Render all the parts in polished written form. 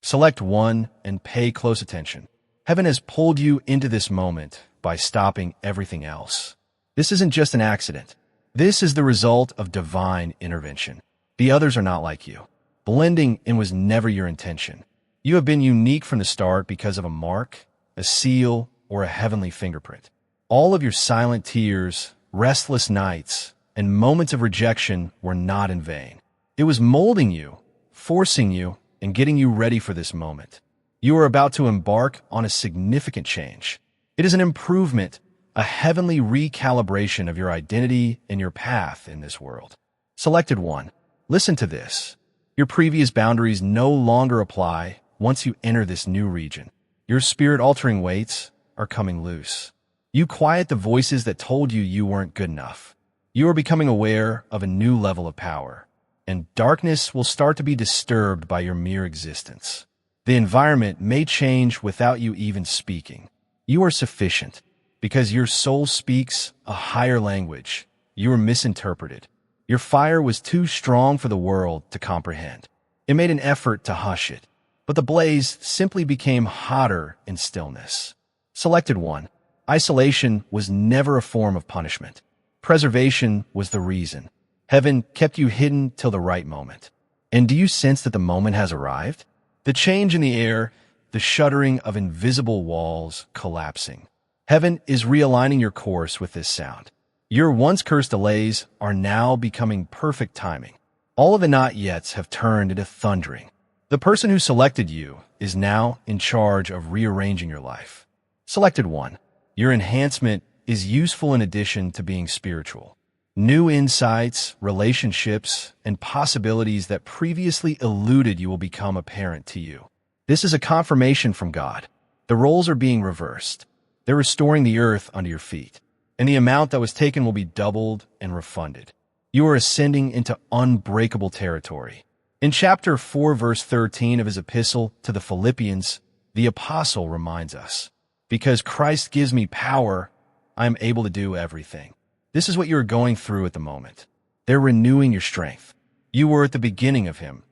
Select one and pay close attention. Heaven has pulled you into this moment by stopping everything else. This isn't just an accident. This is the result of divine intervention. The others are not like you. Blending in was never your intention. You have been unique from the start because of a mark, a seal, or a heavenly fingerprint. All of your silent tears, restless nights, and moments of rejection were not in vain. It was molding you, forcing you, and getting you ready for this moment. You are about to embark on a significant change. It is an improvement, a heavenly recalibration of your identity and your path in this world. Selected one. Listen to this. Your previous boundaries no longer apply once you enter this new region. Your spirit-altering weights are coming loose. You quiet the voices that told you you weren't good enough. You are becoming aware of a new level of power, and darkness will start to be disturbed by your mere existence. The environment may change without you even speaking. You are sufficient because your soul speaks a higher language. You are misinterpreted. Your fire was too strong for the world to comprehend. It made an effort to hush it, but the blaze simply became hotter in stillness. Selected one. Isolation was never a form of punishment. Preservation was the reason. Heaven kept you hidden till the right moment. And do you sense that the moment has arrived? The change in the air, the shuddering of invisible walls collapsing. Heaven is realigning your course with this sound. Your once cursed delays are now becoming perfect timing. All of the not-yets have turned into thundering. The person who selected you is now in charge of rearranging your life. Selected one. Your enhancement is useful in addition to being spiritual. New insights, relationships, and possibilities that previously eluded you will become apparent to you. This is a confirmation from God. The roles are being reversed. They're restoring the earth under your feet, and the amount that was taken will be doubled and refunded. You are ascending into unbreakable territory. In chapter 4, verse 13 of his epistle to the Philippians, the apostle reminds us, "Because Christ gives me power, I am able to do everything." This is what you are going through at the moment. They're renewing your strength. You were at the beginning of him,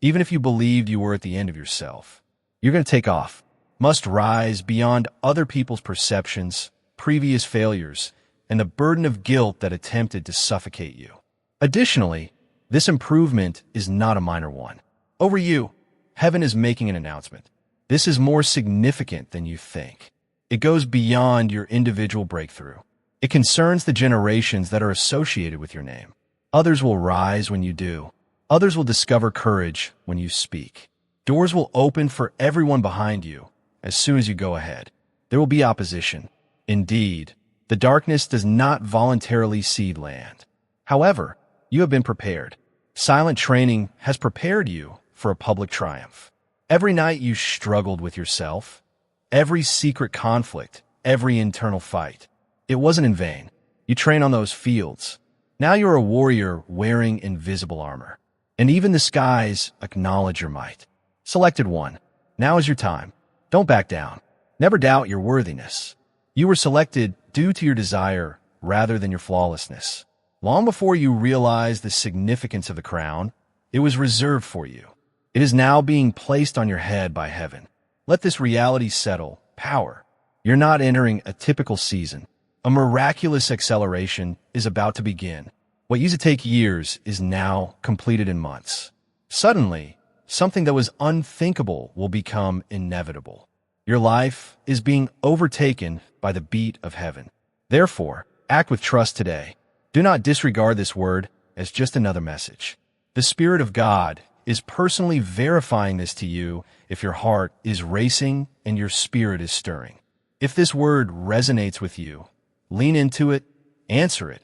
even if you believed you were at the end of yourself. You're going to take off, must rise beyond other people's perceptions, previous failures, and the burden of guilt that attempted to suffocate you. Additionally, this improvement is not a minor one. Over you, heaven is making an announcement. This is more significant than you think. It goes beyond your individual breakthrough. It concerns the generations that are associated with your name. Others will rise when you do. Others will discover courage when you speak. Doors will open for everyone behind you as soon as you go ahead. There will be opposition. Indeed, the darkness does not voluntarily cede land. However, you have been prepared. Silent training has prepared you for a public triumph. Every night you struggled with yourself, every secret conflict, every internal fight. It wasn't in vain. You train on those fields. Now you're a warrior wearing invisible armor. And even the skies acknowledge your might. Selected one. Now is your time. Don't back down. Never doubt your worthiness. You were selected due to your desire rather than your flawlessness. Long before you realized the significance of the crown, it was reserved for you. It is now being placed on your head by heaven. Let this reality settle. Power. You're not entering a typical season. A miraculous acceleration is about to begin. What used to take years is now completed in months. Suddenly, something that was unthinkable will become inevitable. Your life is being overtaken by the beat of heaven. Therefore, act with trust today. Do not disregard this word as just another message. The Spirit of God is personally verifying this to you if your heart is racing and your spirit is stirring. If this word resonates with you, lean into it, answer it,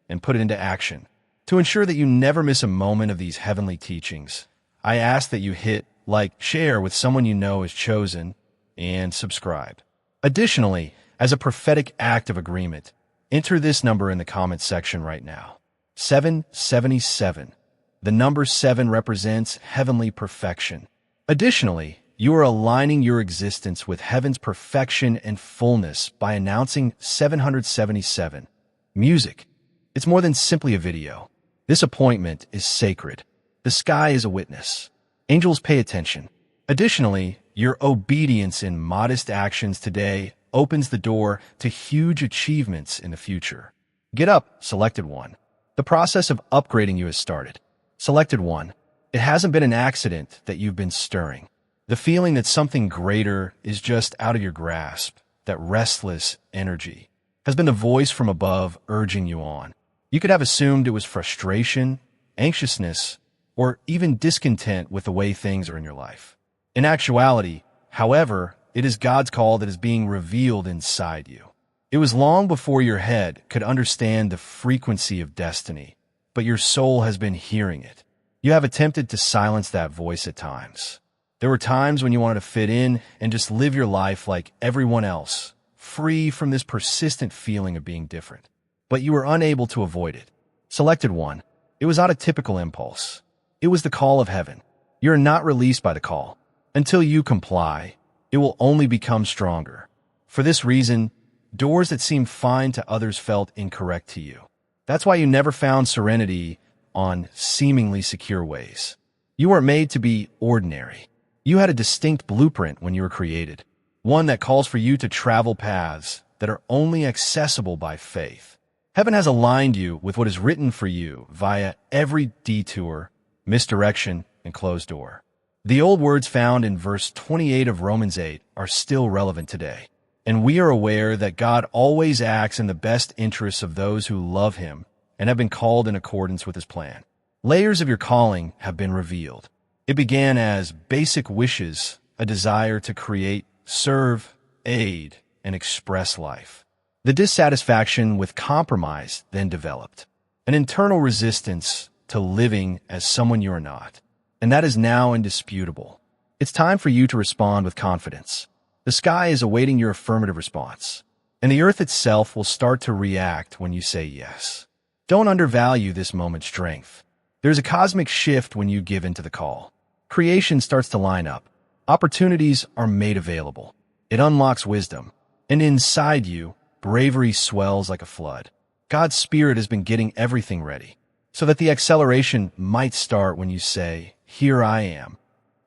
and put it into action. To ensure that you never miss a moment of these heavenly teachings, I ask that you hit like, share with someone you know is chosen, and subscribe. Additionally, as a prophetic act of agreement, enter this number in the comments section right now. 777. The number 7 represents heavenly perfection. Additionally, you are aligning your existence with heaven's perfection and fullness by announcing 777. Music. It's more than simply a video. This appointment is sacred. The sky is a witness. Angels pay attention. Additionally, your obedience in modest actions today opens the door to huge achievements in the future. Get up, selected one. The process of upgrading you has started. Selected one. It hasn't been an accident that you've been stirring. The feeling that something greater is just out of your grasp, that restless energy, has been the voice from above urging you on. You could have assumed it was frustration, anxiousness, or even discontent with the way things are in your life. In actuality, however, it is God's call that is being revealed inside you. It was long before your head could understand the frequency of destiny, but your soul has been hearing it. You have attempted to silence that voice at times. There were times when you wanted to fit in and just live your life like everyone else, free from this persistent feeling of being different. But you were unable to avoid it. Selected one. It was not a typical impulse. It was the call of heaven. You are not released by the call. Until you comply, it will only become stronger. For this reason, doors that seemed fine to others felt incorrect to you. That's why you never found serenity on seemingly secure ways. You weren't made to be ordinary. You had a distinct blueprint when you were created, one that calls for you to travel paths that are only accessible by faith. Heaven has aligned you with what is written for you via every detour, misdirection, and closed door. The old words found in verse 28 of Romans 8 are still relevant today, and we are aware that God always acts in the best interests of those who love Him and have been called in accordance with His plan. Layers of your calling have been revealed. It began as basic wishes, a desire to create, serve, aid, and express life. The dissatisfaction with compromise then developed, an internal resistance to living as someone you are not. And that is now indisputable. It's time for you to respond with confidence. The sky is awaiting your affirmative response, and the earth itself will start to react when you say yes. Don't undervalue this moment's strength. There's a cosmic shift when you give into the call. Creation starts to line up. Opportunities are made available. It unlocks wisdom. And inside you, bravery swells like a flood. God's Spirit has been getting everything ready, so that the acceleration might start when you say, "Here I am."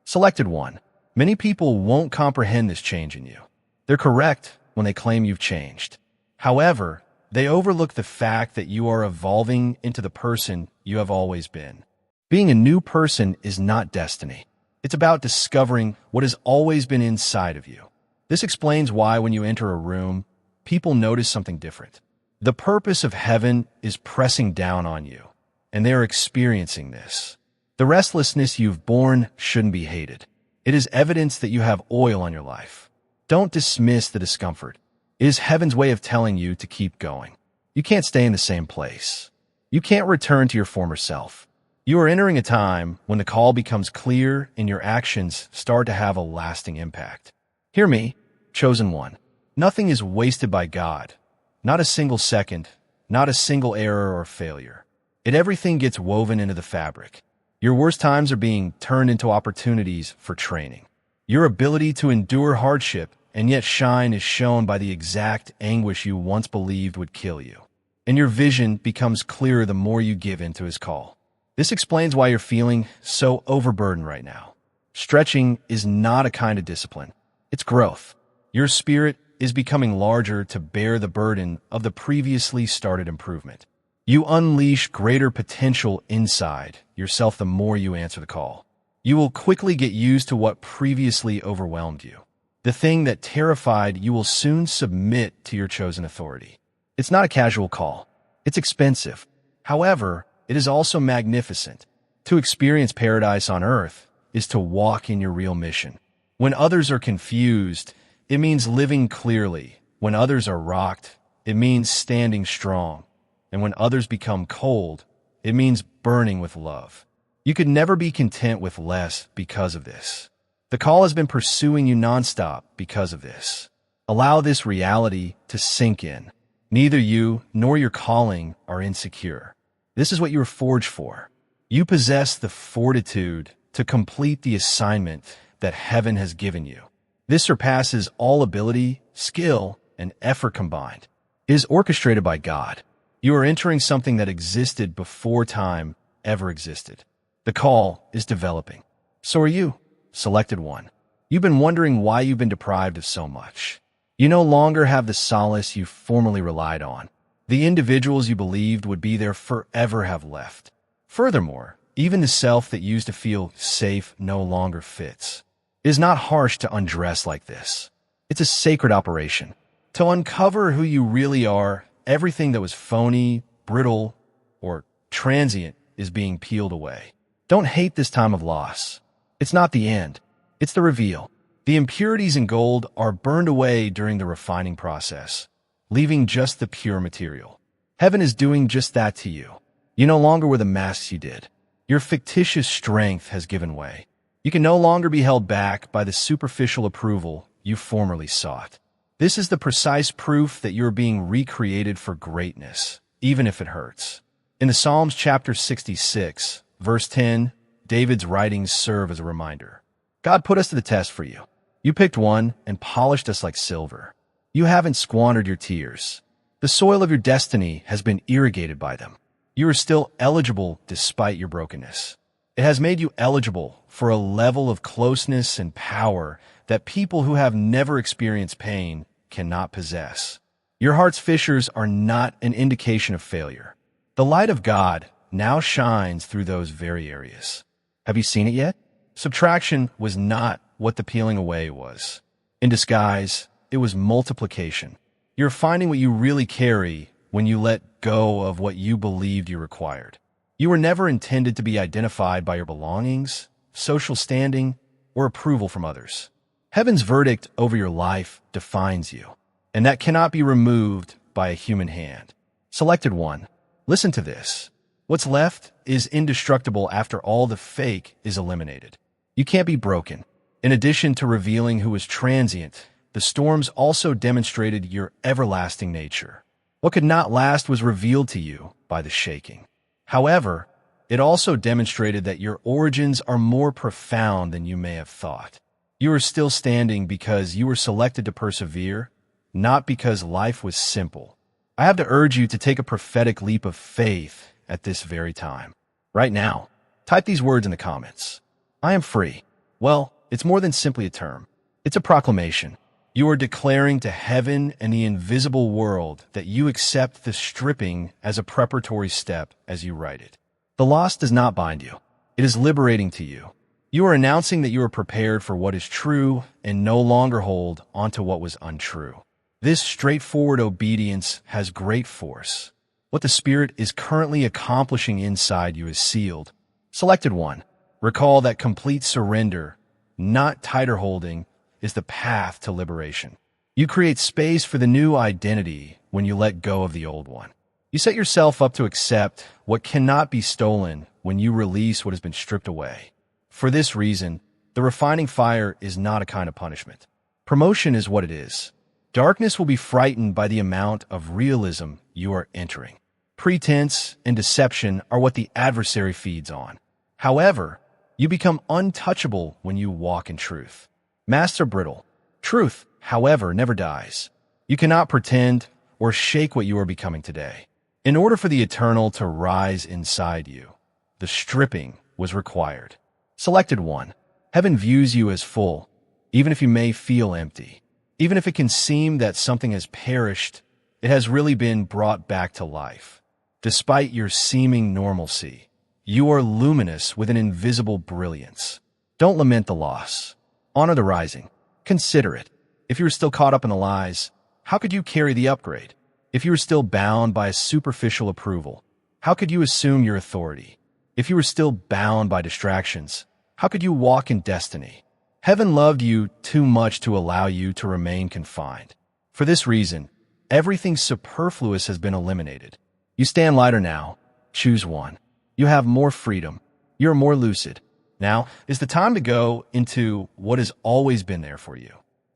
Selected one. Many people won't comprehend this change in you. They're correct when they claim you've changed. However, they overlook the fact that you are evolving into the person you have always been. Being a new person is not destiny. It's about discovering what has always been inside of you. This explains why when you enter a room, people notice something different. The purpose of heaven is pressing down on you, and they are experiencing this. The restlessness you've borne shouldn't be hated. It is evidence that you have oil on your life. Don't dismiss the discomfort. It is heaven's way of telling you to keep going. You can't stay in the same place. You can't return to your former self. You are entering a time when the call becomes clear and your actions start to have a lasting impact. Hear me, chosen one. Nothing is wasted by God. Not a single second, not a single error or failure. Everything gets woven into the fabric. Your worst times are being turned into opportunities for training. Your ability to endure hardship and yet shine is shown by the exact anguish you once believed would kill you. And your vision becomes clearer the more you give into His call. This explains why you're feeling so overburdened right now. Stretching is not a kind of discipline. It's growth. Your spirit is becoming larger to bear the burden of the previously started improvement. You unleash greater potential inside yourself the more you answer the call. You will quickly get used to what previously overwhelmed you. The thing that terrified you will soon submit to your chosen authority. It's not a casual call. It's expensive. However, it is also magnificent. To experience paradise on earth is to walk in your real mission. When others are confused, it means living clearly. When others are rocked, it means standing strong. And when others become cold, it means burning with love. You could never be content with less because of this. The call has been pursuing you nonstop because of this. Allow this reality to sink in. Neither you nor your calling are insecure. This is what you were forged for. You possess the fortitude to complete the assignment that heaven has given you. This surpasses all ability, skill, and effort combined. It is orchestrated by God. You are entering something that existed before time ever existed. The call is developing. So are you, selected one. You've been wondering why you've been deprived of so much. You no longer have the solace you formerly relied on. The individuals you believed would be there forever have left. Furthermore, even the self that used to feel safe no longer fits. It is not harsh to undress like this. It's a sacred operation. To uncover who you really are, everything that was phony, brittle, or transient is being peeled away. Don't hate this time of loss. It's not the end. It's the reveal. The impurities in gold are burned away during the refining process, leaving just the pure material. Heaven is doing just that to you. You no longer wear the masks you did. Your fictitious strength has given way. You can no longer be held back by the superficial approval you formerly sought. This is the precise proof that you're being recreated for greatness, even if it hurts. In the Psalms chapter 66, verse 10, David's writings serve as a reminder. God put us to the test for you. You picked one and polished us like silver. You haven't squandered your tears. The soil of your destiny has been irrigated by them. You are still eligible despite your brokenness. It has made you eligible for a level of closeness and power that people who have never experienced pain cannot possess. Your heart's fissures are not an indication of failure. The light of God now shines through those very areas. Have you seen it yet? Subtraction was not what the peeling away was. In disguise, it was multiplication. You're finding what you really carry when you let go of what you believed you required. You were never intended to be identified by your belongings, social standing, or approval from others. Heaven's verdict over your life defines you, and that cannot be removed by a human hand. Selected one, listen to this. What's left is indestructible after all the fake is eliminated. You can't be broken. In addition to revealing who is transient, the storms also demonstrated your everlasting nature. What could not last was revealed to you by the shaking. However, it also demonstrated that your origins are more profound than you may have thought. You are still standing because you were selected to persevere, not because life was simple. I have to urge you to take a prophetic leap of faith at this very time. Right now, type these words in the comments. I am free. Well, it's more than simply a term. It's a proclamation. You are declaring to heaven and the invisible world that you accept the stripping as a preparatory step as you write it. The loss does not bind you. It is liberating to you. You are announcing that you are prepared for what is true and no longer hold onto what was untrue. This straightforward obedience has great force. What the Spirit is currently accomplishing inside you is sealed. Selected one. Recall that complete surrender, not tighter holding, is the path to liberation. You create space for the new identity when you let go of the old one. You set yourself up to accept what cannot be stolen when you release what has been stripped away. For this reason, the refining fire is not a kind of punishment. Promotion is what it is. Darkness will be frightened by the amount of realism you are entering. Pretense and deception are what the adversary feeds on. However, you become untouchable when you walk in truth. Masks are brittle. Truth, however, never dies. You cannot pretend or shake what you are becoming today. In order for the eternal to rise inside you, the stripping was required. Selected one. Heaven views you as full, even if you may feel empty. Even if it can seem that something has perished, it has really been brought back to life. Despite your seeming normalcy, you are luminous with an invisible brilliance. Don't lament the loss. Honor the rising. Consider it. If you were still caught up in the lies, how could you carry the upgrade? If you were still bound by a superficial approval, how could you assume your authority? If you were still bound by distractions, how could you walk in destiny? Heaven loved you too much to allow you to remain confined. For this reason, everything superfluous has been eliminated. You stand lighter now. Choose one. You have more freedom. You are more lucid. Now is the time to go into what has always been there for you.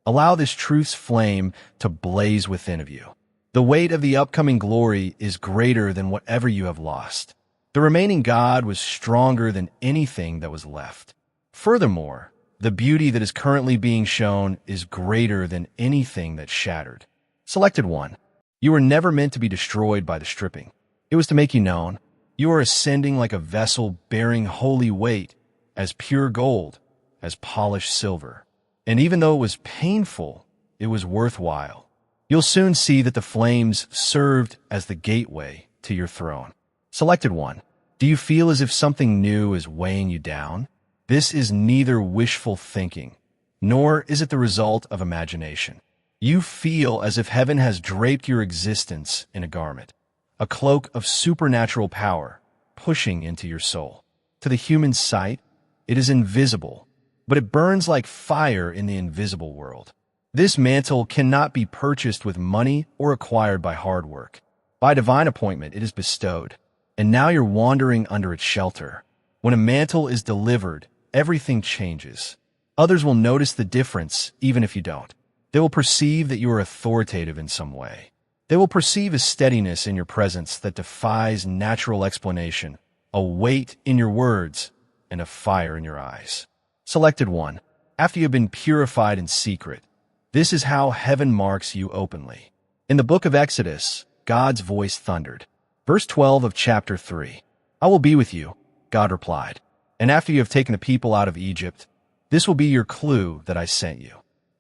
Allow this truth's flame to blaze within of you. The weight of the upcoming glory is greater than whatever you have lost. The remaining God was stronger than anything that was left. Furthermore, the beauty that is currently being shown is greater than anything that shattered. Selected one. You were never meant to be destroyed by the stripping. It was to make you known. You are ascending like a vessel bearing holy weight, as pure gold, as polished silver. And even though it was painful, it was worthwhile. You'll soon see that the flames served as the gateway to your throne. Selected 1. Do you feel as if something new is weighing you down? This is neither wishful thinking, nor is it the result of imagination. You feel as if heaven has draped your existence in a garment, a cloak of supernatural power pushing into your soul. To the human sight, it is invisible, but it burns like fire in the invisible world. This mantle cannot be purchased with money or acquired by hard work. By divine appointment, it is bestowed, and now you're wandering under its shelter. When a mantle is delivered, everything changes. Others will notice the difference, even if you don't. They will perceive that you are authoritative in some way. They will perceive a steadiness in your presence that defies natural explanation, a weight in your words, and a fire in your eyes. Selected 1. After you have been purified in secret, this is how heaven marks you openly. In the book of Exodus, God's voice thundered. Verse 12 of chapter 3. I will be with you, God replied. And after you have taken the people out of Egypt, this will be your clue that I sent you.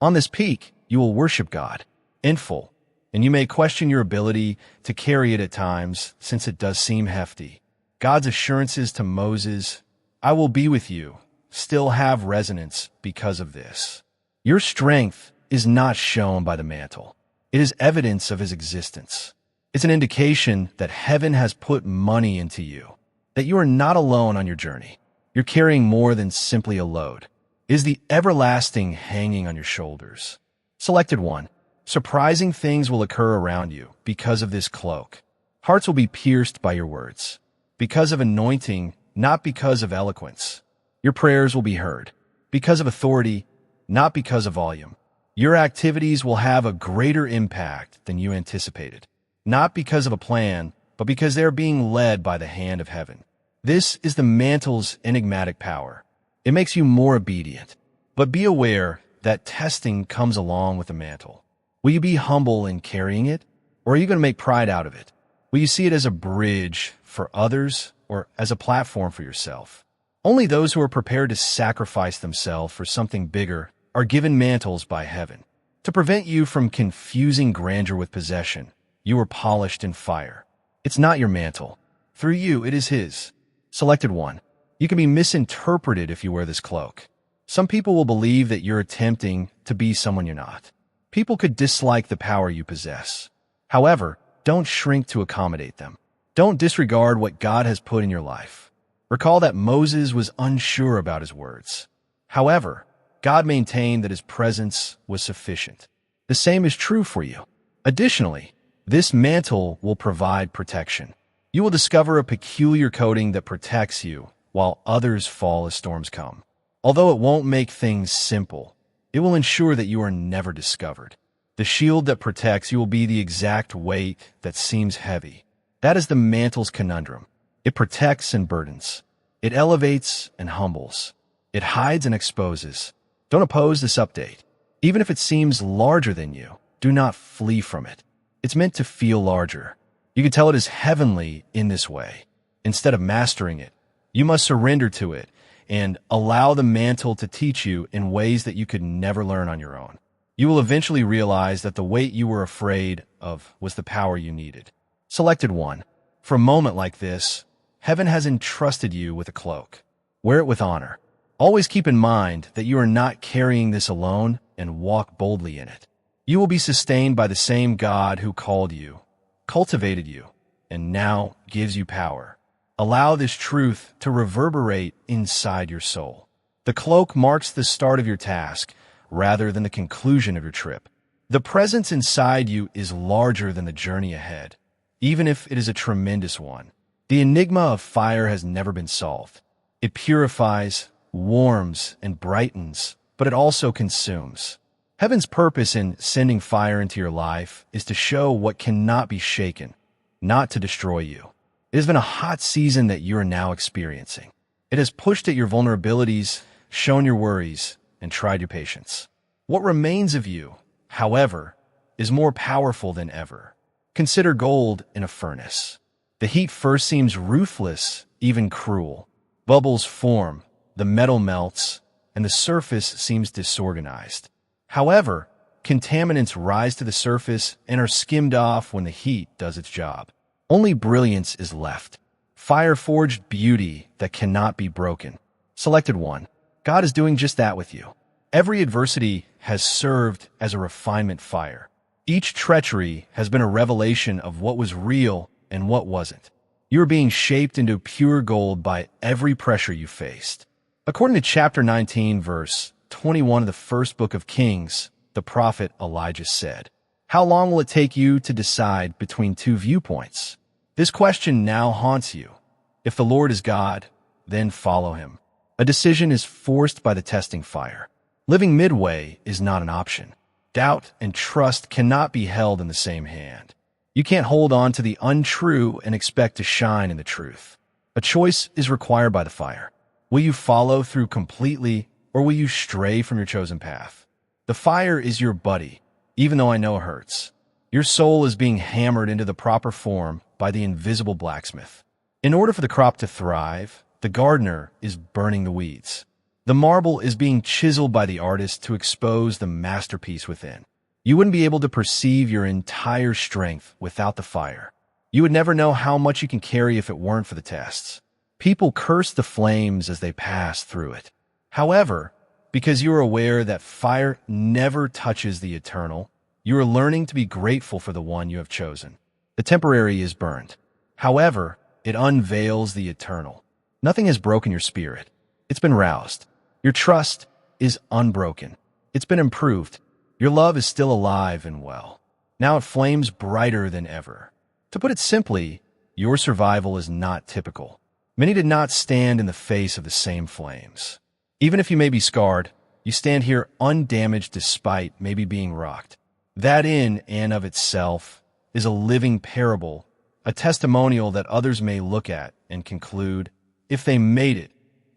On this peak, you will worship God in full, and you may question your ability to carry it at times, since it does seem hefty. God's assurances to Moses, I will be with you, still have resonance because of this. Your strength is not shown by the mantle. It is evidence of his existence. It's an indication that heaven has put money into you, that you are not alone on your journey. You're carrying more than simply a load. It is the everlasting hanging on your shoulders. Selected 1. Surprising things will occur around you because of this cloak. Hearts will be pierced by your words, because of anointing, not because of eloquence. Your prayers will be heard, because of authority, not because of volume. Your activities will have a greater impact than you anticipated, not because of a plan, but because they are being led by the hand of heaven. This is the mantle's enigmatic power. It makes you more obedient. But be aware that testing comes along with the mantle. Will you be humble in carrying it, or are you going to make pride out of it? Will you see it as a bridge for others or as a platform for yourself? Only those who are prepared to sacrifice themselves for something bigger are given mantles by heaven. To prevent you from confusing grandeur with possession, you are polished in fire. It's not your mantle. Through you, it is his. Selected 1. You can be misinterpreted if you wear this cloak. Some people will believe that you're attempting to be someone you're not. People could dislike the power you possess. However, don't shrink to accommodate them. Don't disregard what God has put in your life. Recall that Moses was unsure about his words. However, God maintained that his presence was sufficient. The same is true for you. Additionally, this mantle will provide protection. You will discover a peculiar coating that protects you while others fall as storms come. Although it won't make things simple, it will ensure that you are never discovered. The shield that protects you will be the exact weight that seems heavy. That is the mantle's conundrum. It protects and burdens. It elevates and humbles. It hides and exposes. Don't oppose this update. Even if it seems larger than you, do not flee from it. It's meant to feel larger. You can tell it is heavenly in this way. Instead of mastering it, you must surrender to it and allow the mantle to teach you in ways that you could never learn on your own. You will eventually realize that the weight you were afraid of was the power you needed. Selected 1. For a moment like this, heaven has entrusted you with a cloak. Wear it with honor. Always keep in mind that you are not carrying this alone, and walk boldly in it. You will be sustained by the same God who called you, cultivated you, and now gives you power. Allow this truth to reverberate inside your soul. The cloak marks the start of your task rather than the conclusion of your trip. The presence inside you is larger than the journey ahead, even if it is a tremendous one. The enigma of fire has never been solved. It purifies, warms, and brightens, but it also consumes. Heaven's purpose in sending fire into your life is to show what cannot be shaken, not to destroy you. It has been a hot season that you are now experiencing. It has pushed at your vulnerabilities, shown your worries, and tried your patience. What remains of you, however, is more powerful than ever. Consider gold in a furnace. The heat first seems ruthless, even cruel. Bubbles form, the metal melts, and the surface seems disorganized. However, contaminants rise to the surface and are skimmed off when the heat does its job. Only brilliance is left. Fire-forged beauty that cannot be broken. Selected 1. God is doing just that with you. Every adversity has served as a refinement fire. Each treachery has been a revelation of what was real and what wasn't. You are being shaped into pure gold by every pressure you faced. According to chapter 19, verse 21 of the first book of Kings, the prophet Elijah said, "How long will it take you to decide between two viewpoints?" This question now haunts you. If the Lord is God, then follow him. A decision is forced by the testing fire. Living midway is not an option. Doubt and trust cannot be held in the same hand. You can't hold on to the untrue and expect to shine in the truth. A choice is required by the fire. Will you follow through completely, or will you stray from your chosen path? The fire is your buddy, even though I know it hurts. Your soul is being hammered into the proper form by the invisible blacksmith. In order for the crop to thrive, the gardener is burning the weeds. The marble is being chiseled by the artist to expose the masterpiece within. You wouldn't be able to perceive your entire strength without the fire. You would never know how much you can carry if it weren't for the tests. People curse the flames as they pass through it. However, because you are aware that fire never touches the eternal, you are learning to be grateful for the one you have chosen. The temporary is burned. However, it unveils the eternal. Nothing has broken your spirit. It's been roused. Your trust is unbroken. It's been improved. Your love is still alive and well. Now it flames brighter than ever. To put it simply, your survival is not typical. Many did not stand in the face of the same flames. Even if you may be scarred, you stand here undamaged despite maybe being rocked. That in and of itself is a living parable, a testimonial that others may look at and conclude, if they made it,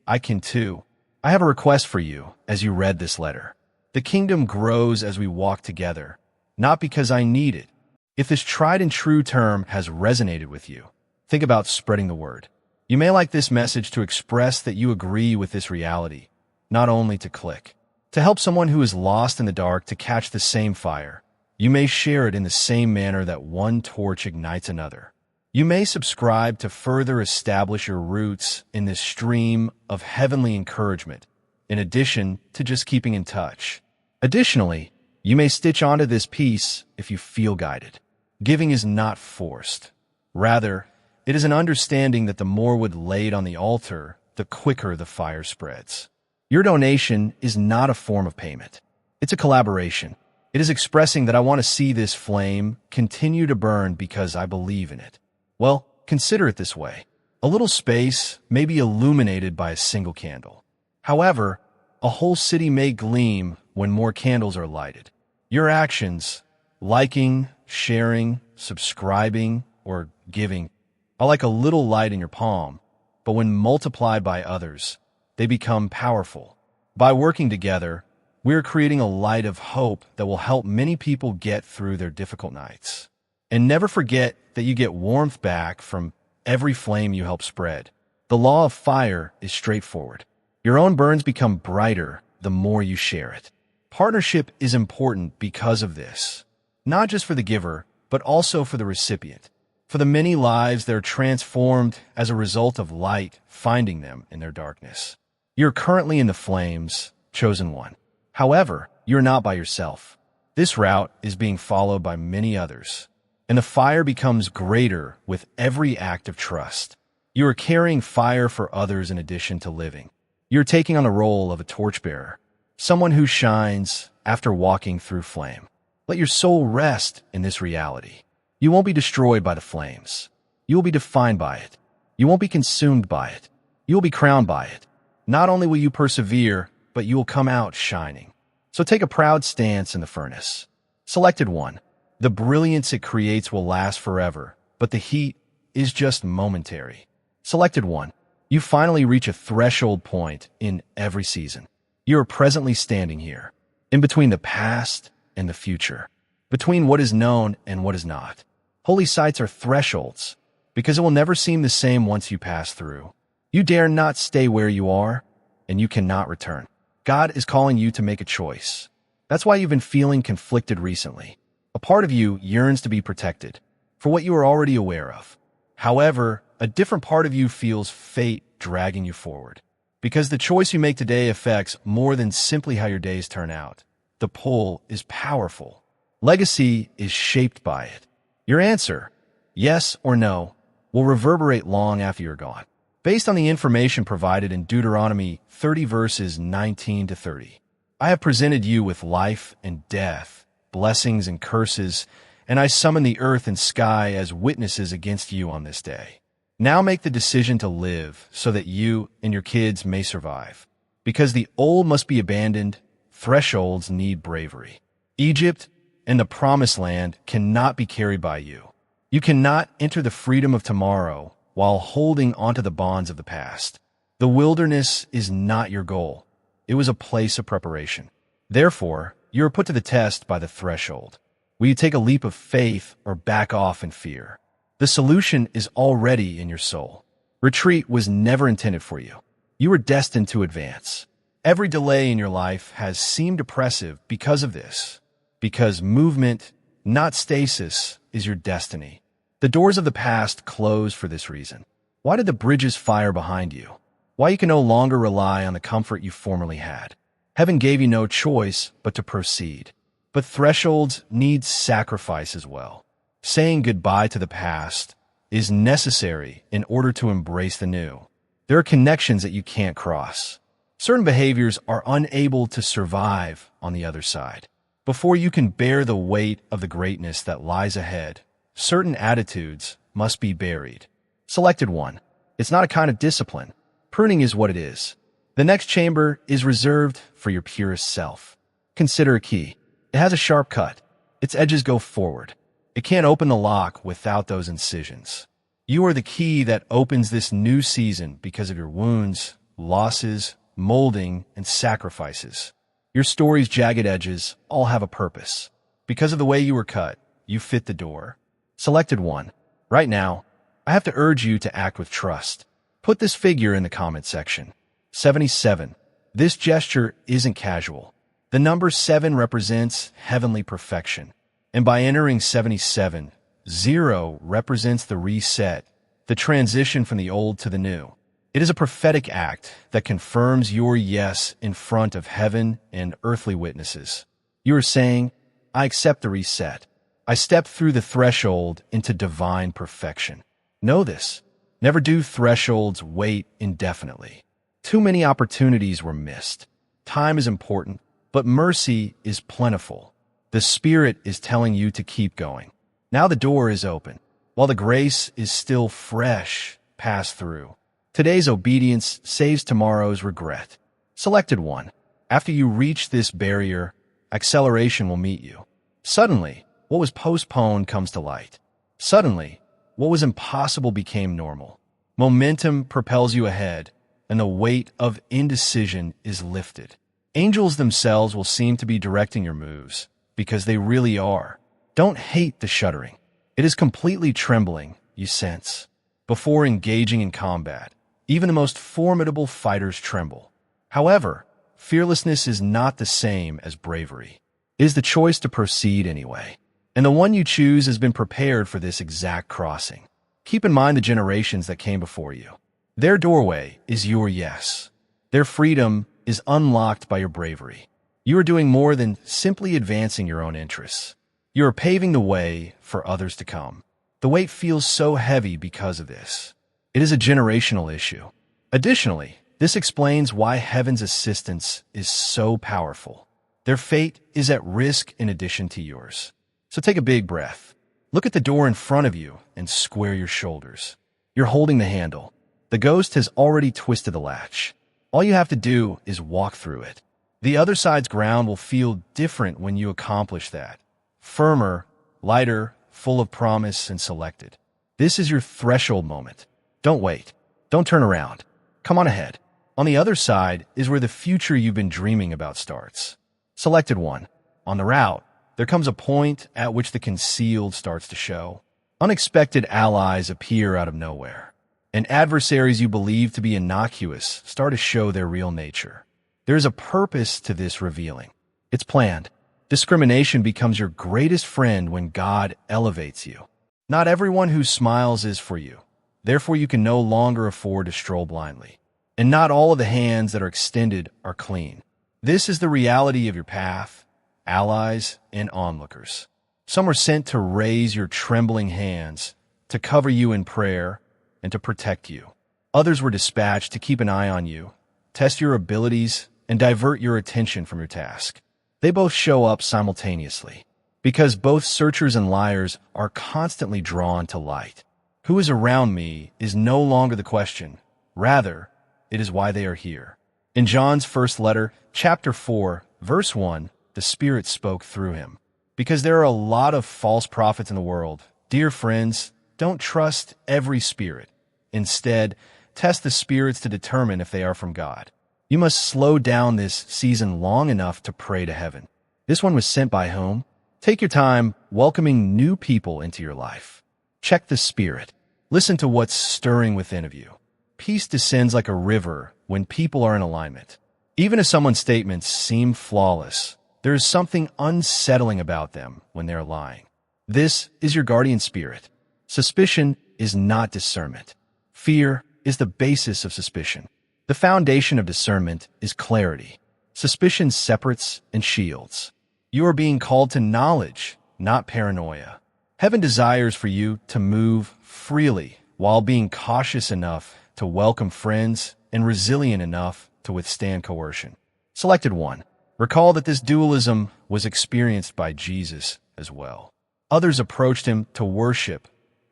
I can too. I have a request for you as you read this letter. The kingdom grows as we walk together, not because I need it. If this tried and true term has resonated with you, think about spreading the word. You may like this message to express that you agree with this reality, not only to click. To help someone who is lost in the dark to catch the same fire, you may share it in the same manner that one torch ignites another. You may subscribe to further establish your roots in this stream of heavenly encouragement, in addition to just keeping in touch. Additionally, you may stitch onto this piece if you feel guided. Giving is not forced. Rather, it is an understanding that the more wood laid on the altar, the quicker the fire spreads. Your donation is not a form of payment. It's a collaboration. It is expressing that I want to see this flame continue to burn because I believe in it. Well, consider it this way. A little space may be illuminated by a single candle. However, a whole city may gleam when more candles are lighted. Your actions, liking, sharing, subscribing, or giving, are like a little light in your palm, but when multiplied by others, they become powerful. By working together, we're creating a light of hope that will help many people get through their difficult nights. And never forget that you get warmth back from every flame you help spread. The law of fire is straightforward. Your own burns become brighter the more you share it. Partnership is important because of this, not just for the giver, but also for the recipient. For the many lives that are transformed as a result of light finding them in their darkness. You're currently in the flames, chosen one. However, you're not by yourself. This route is being followed by many others, and the fire becomes greater with every act of trust. You are carrying fire for others in addition to living. You're taking on the role of a torchbearer, someone who shines after walking through flame. Let your soul rest in this reality. You won't be destroyed by the flames. You will be defined by it. You won't be consumed by it. You will be crowned by it. Not only will you persevere, but you will come out shining. So take a proud stance in the furnace. Selected one. The brilliance it creates will last forever, but the heat is just momentary. Selected one. You finally reach a threshold point in every season. You are presently standing here, in between the past and the future, between what is known and what is not. Holy sites are thresholds, because it will never seem the same once you pass through. You dare not stay where you are, and you cannot return. God is calling you to make a choice. That's why you've been feeling conflicted recently. A part of you yearns to be protected for what you are already aware of. However, a different part of you feels fate dragging you forward. Because the choice you make today affects more than simply how your days turn out. The pull is powerful. Legacy is shaped by it. Your answer, yes or no, will reverberate long after you're gone. Based on the information provided in Deuteronomy 30 verses 19 to 30, I have presented you with life and death, blessings and curses, and I summon the earth and sky as witnesses against you on this day. Now make the decision to live so that you and your kids may survive. Because the old must be abandoned, thresholds need bravery. Egypt and the promised land cannot be carried by you. You cannot enter the freedom of tomorrow while holding onto the bonds of the past. The wilderness is not your goal. It was a place of preparation. Therefore, you are put to the test by the threshold. Will you take a leap of faith or back off in fear? The solution is already in your soul. Retreat was never intended for you. You were destined to advance. Every delay in your life has seemed oppressive because of this. Because movement, not stasis, is your destiny. The doors of the past close for this reason. Why did the bridges fire behind you? Why you can no longer rely on the comfort you formerly had. Heaven gave you no choice but to proceed. But thresholds need sacrifice as well. Saying goodbye to the past is necessary in order to embrace the new. There are connections that you can't cross. Certain behaviors are unable to survive on the other side. Before you can bear the weight of the greatness that lies ahead, certain attitudes must be buried. Selected one. It's not a kind of discipline. Pruning is what it is. The next chamber is reserved for your purest self. Consider a key. It has a sharp cut. Its edges go forward. It can't open the lock without those incisions. You are the key that opens this new season because of your wounds, losses, molding, and sacrifices. Your story's jagged edges all have a purpose. Because of the way you were cut, you fit the door. Selected one. Right now, I have to urge you to act with trust. Put this figure in the comment section. 77. This gesture isn't casual. The number 7 represents heavenly perfection. And by entering 77, 0 represents the reset, the transition from the old to the new. It is a prophetic act that confirms your yes in front of heaven and earthly witnesses. You are saying, I accept the reset. I step through the threshold into divine perfection. Know this. Never do thresholds wait indefinitely. Too many opportunities were missed. Time is important, but mercy is plentiful. The Spirit is telling you to keep going. Now the door is open. While the grace is still fresh, pass through. Today's obedience saves tomorrow's regret. Selected one. After you reach this barrier, acceleration will meet you. Suddenly, what was postponed comes to light. Suddenly, what was impossible became normal. Momentum propels you ahead, and the weight of indecision is lifted. Angels themselves will seem to be directing your moves, because they really are. Don't hate the shuddering. It is completely trembling, you sense. Before engaging in combat, even the most formidable fighters tremble. However, fearlessness is not the same as bravery. It is the choice to proceed anyway. And the one you choose has been prepared for this exact crossing. Keep in mind the generations that came before you. Their doorway is your yes. Their freedom is unlocked by your bravery. You are doing more than simply advancing your own interests. You are paving the way for others to come. The weight feels so heavy because of this. It is a generational issue. Additionally, this explains why heaven's assistance is so powerful. Their fate is at risk in addition to yours. So take a big breath. Look at the door in front of you and square your shoulders. You're holding the handle. The ghost has already twisted the latch. All you have to do is walk through it. The other side's ground will feel different when you accomplish that. Firmer, lighter, full of promise, and selected. This is your threshold moment. Don't wait. Don't turn around. Come on ahead. On the other side is where the future you've been dreaming about starts. Selected one. On the route, there comes a point at which the concealed starts to show. Unexpected allies appear out of nowhere, and adversaries you believe to be innocuous start to show their real nature. There is a purpose to this revealing. It's planned. Discrimination becomes your greatest friend when God elevates you. Not everyone who smiles is for you. Therefore, you can no longer afford to stroll blindly. And not all of the hands that are extended are clean. This is the reality of your path, allies, and onlookers. Some are sent to raise your trembling hands, to cover you in prayer, and to protect you. Others were dispatched to keep an eye on you, test your abilities, and divert your attention from your task. They both show up simultaneously, because both searchers and liars are constantly drawn to light. Who is around me is no longer the question. Rather, it is why they are here. In John's first letter, chapter 4, verse 1, the Spirit spoke through him. Because there are a lot of false prophets in the world, dear friends, don't trust every spirit. Instead, test the spirits to determine if they are from God. You must slow down this season long enough to pray to heaven. This one was sent by whom? Take your time welcoming new people into your life. Check the spirit. Listen to what's stirring within of you. Peace descends like a river when people are in alignment. Even if someone's statements seem flawless, there is something unsettling about them when they're lying. This is your guardian spirit. Suspicion is not discernment. Fear is the basis of suspicion. The foundation of discernment is clarity. Suspicion separates and shields. You are being called to knowledge, not paranoia. Heaven desires for you to move freely while being cautious enough to welcome friends and resilient enough to withstand coercion. Selected one. Recall that this dualism was experienced by Jesus as well. Others approached him to worship,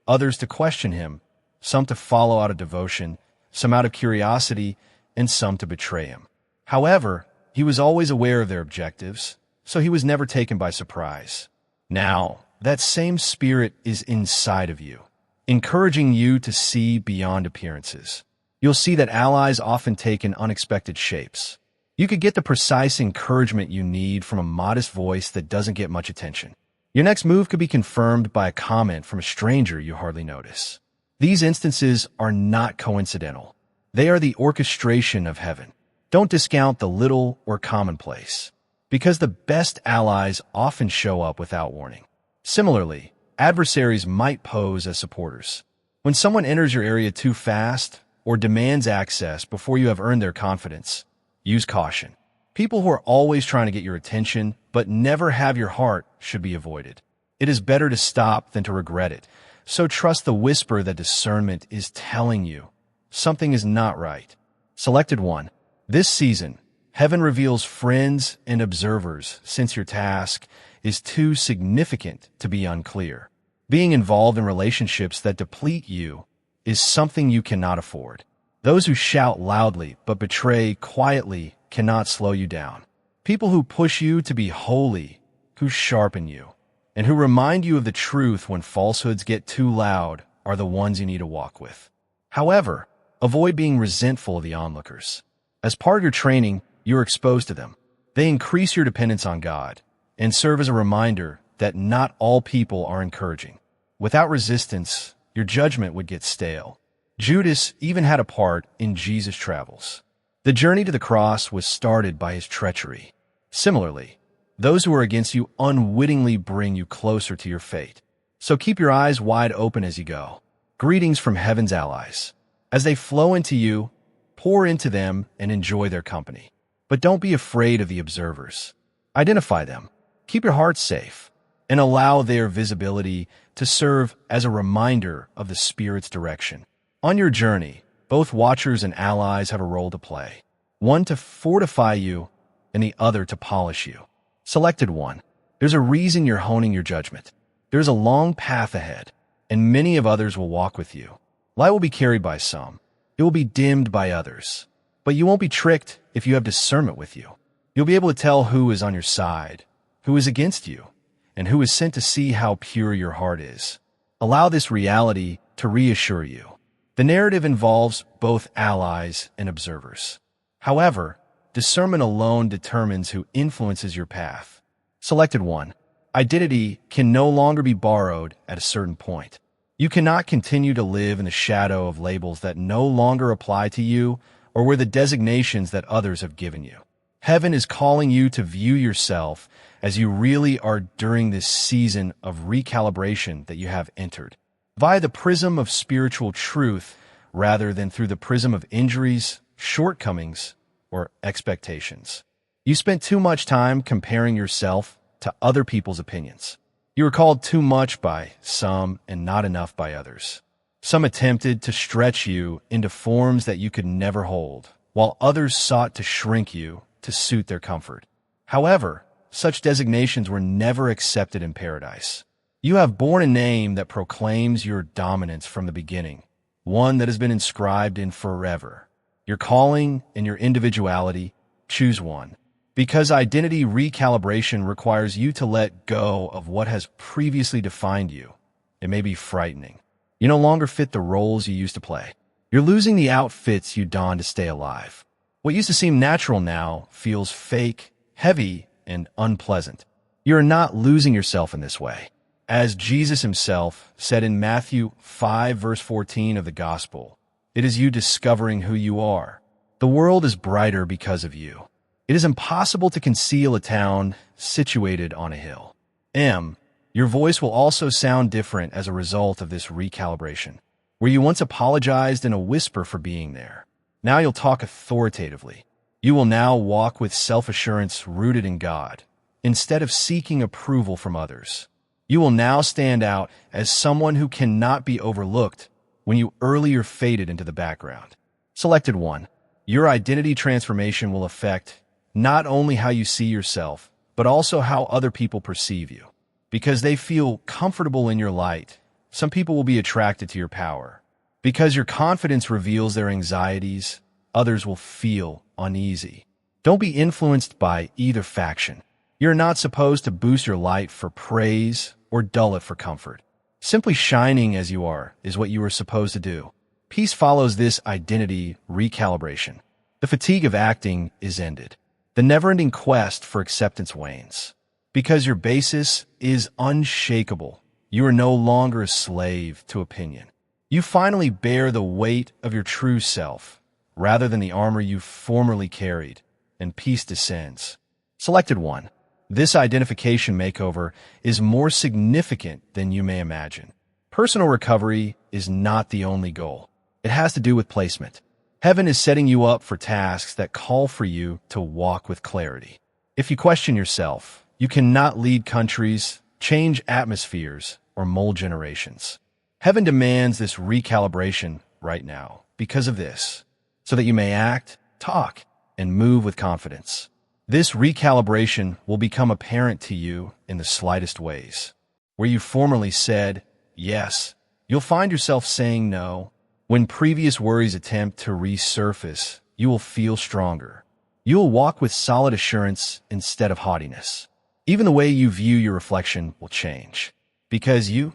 others to question him, some to follow out of devotion, some out of curiosity, and some to betray him. However, he was always aware of their objectives, so he was never taken by surprise. Now, that same spirit is inside of you, encouraging you to see beyond appearances. You'll see that allies often take in unexpected shapes. You could get the precise encouragement you need from a modest voice that doesn't get much attention. Your next move could be confirmed by a comment from a stranger you hardly notice. These instances are not coincidental. They are the orchestration of heaven. Don't discount the little or commonplace, because the best allies often show up without warning. Similarly, adversaries might pose as supporters. When someone enters your area too fast or demands access before you have earned their confidence, use caution. People who are always trying to get your attention but never have your heart should be avoided. It is better to stop than to regret it, so trust the whisper that discernment is telling you. Something is not right. Selected one. This season, heaven reveals friends and observers since your task is too significant to be unclear. Being involved in relationships that deplete you is something you cannot afford. Those who shout loudly but betray quietly cannot slow you down. People who push you to be holy, who sharpen you, and who remind you of the truth when falsehoods get too loud are the ones you need to walk with. However, avoid being resentful of the onlookers. As part of your training, you are exposed to them. They increase your dependence on God and serve as a reminder that not all people are encouraging. Without resistance, your judgment would get stale. Judas even had a part in Jesus' travels. The journey to the cross was started by his treachery. Similarly, those who are against you unwittingly bring you closer to your fate. So keep your eyes wide open as you go. Greetings from heaven's allies. As they flow into you, pour into them and enjoy their company. But don't be afraid of the observers. Identify them. Keep your heart safe and allow their visibility to serve as a reminder of the Spirit's direction. On your journey, both watchers and allies have a role to play. One to fortify you and the other to polish you. Selected one. There's a reason you're honing your judgment. There's a long path ahead, and many of others will walk with you. Light will be carried by some. It will be dimmed by others. But you won't be tricked if you have discernment with you. You'll be able to tell who is on your side, who is against you, and who is sent to see how pure your heart is. Allow this reality to reassure you. The narrative involves both allies and observers. However, discernment alone determines who influences your path. Selected one. Identity can no longer be borrowed at a certain point. You cannot continue to live in the shadow of labels that no longer apply to you or wear the designations that others have given you. Heaven is calling you to view yourself as you really are during this season of recalibration that you have entered, via the prism of spiritual truth rather than through the prism of injuries, shortcomings, or expectations. You spent too much time comparing yourself to other people's opinions. You were called too much by some and not enough by others. Some attempted to stretch you into forms that you could never hold, while others sought to shrink you to suit their comfort. However, such designations were never accepted in paradise. You have borne a name that proclaims your dominance from the beginning, one that has been inscribed in forever. Your calling and your individuality, choose one. Because identity recalibration requires you to let go of what has previously defined you. It may be frightening. You no longer fit the roles you used to play. You're losing the outfits you donned to stay alive. What used to seem natural now feels fake, heavy, and unpleasant. You're not losing yourself in this way. As Jesus himself said in Matthew 5 verse 14 of the Gospel, it is you discovering who you are. The world is brighter because of you. It is impossible to conceal a town situated on a hill. Your voice will also sound different as a result of this recalibration. Where you once apologized in a whisper for being there, now you'll talk authoritatively. You will now walk with self-assurance rooted in God, instead of seeking approval from others. You will now stand out as someone who cannot be overlooked when you earlier faded into the background. Selected 1. Your identity transformation will affect not only how you see yourself, but also how other people perceive you. Because they feel comfortable in your light, some people will be attracted to your power. Because your confidence reveals their anxieties, others will feel uneasy. Don't be influenced by either faction. You're not supposed to boost your light for praise or dull it for comfort. Simply shining as you are is what you are supposed to do. Peace follows this identity recalibration. The fatigue of acting is ended. The never-ending quest for acceptance wanes. Because your basis is unshakable, you are no longer a slave to opinion. You finally bear the weight of your true self, rather than the armor you formerly carried, and peace descends. Selected 1. This identification makeover is more significant than you may imagine. Personal recovery is not the only goal. It has to do with placement. Heaven is setting you up for tasks that call for you to walk with clarity. If you question yourself, you cannot lead countries, change atmospheres, or mold generations. Heaven demands this recalibration right now because of this, so that you may act, talk, and move with confidence. This recalibration will become apparent to you in the slightest ways. Where you formerly said yes, you'll find yourself saying no. When previous worries attempt to resurface, you will feel stronger. You will walk with solid assurance instead of haughtiness. Even the way you view your reflection will change. Because you,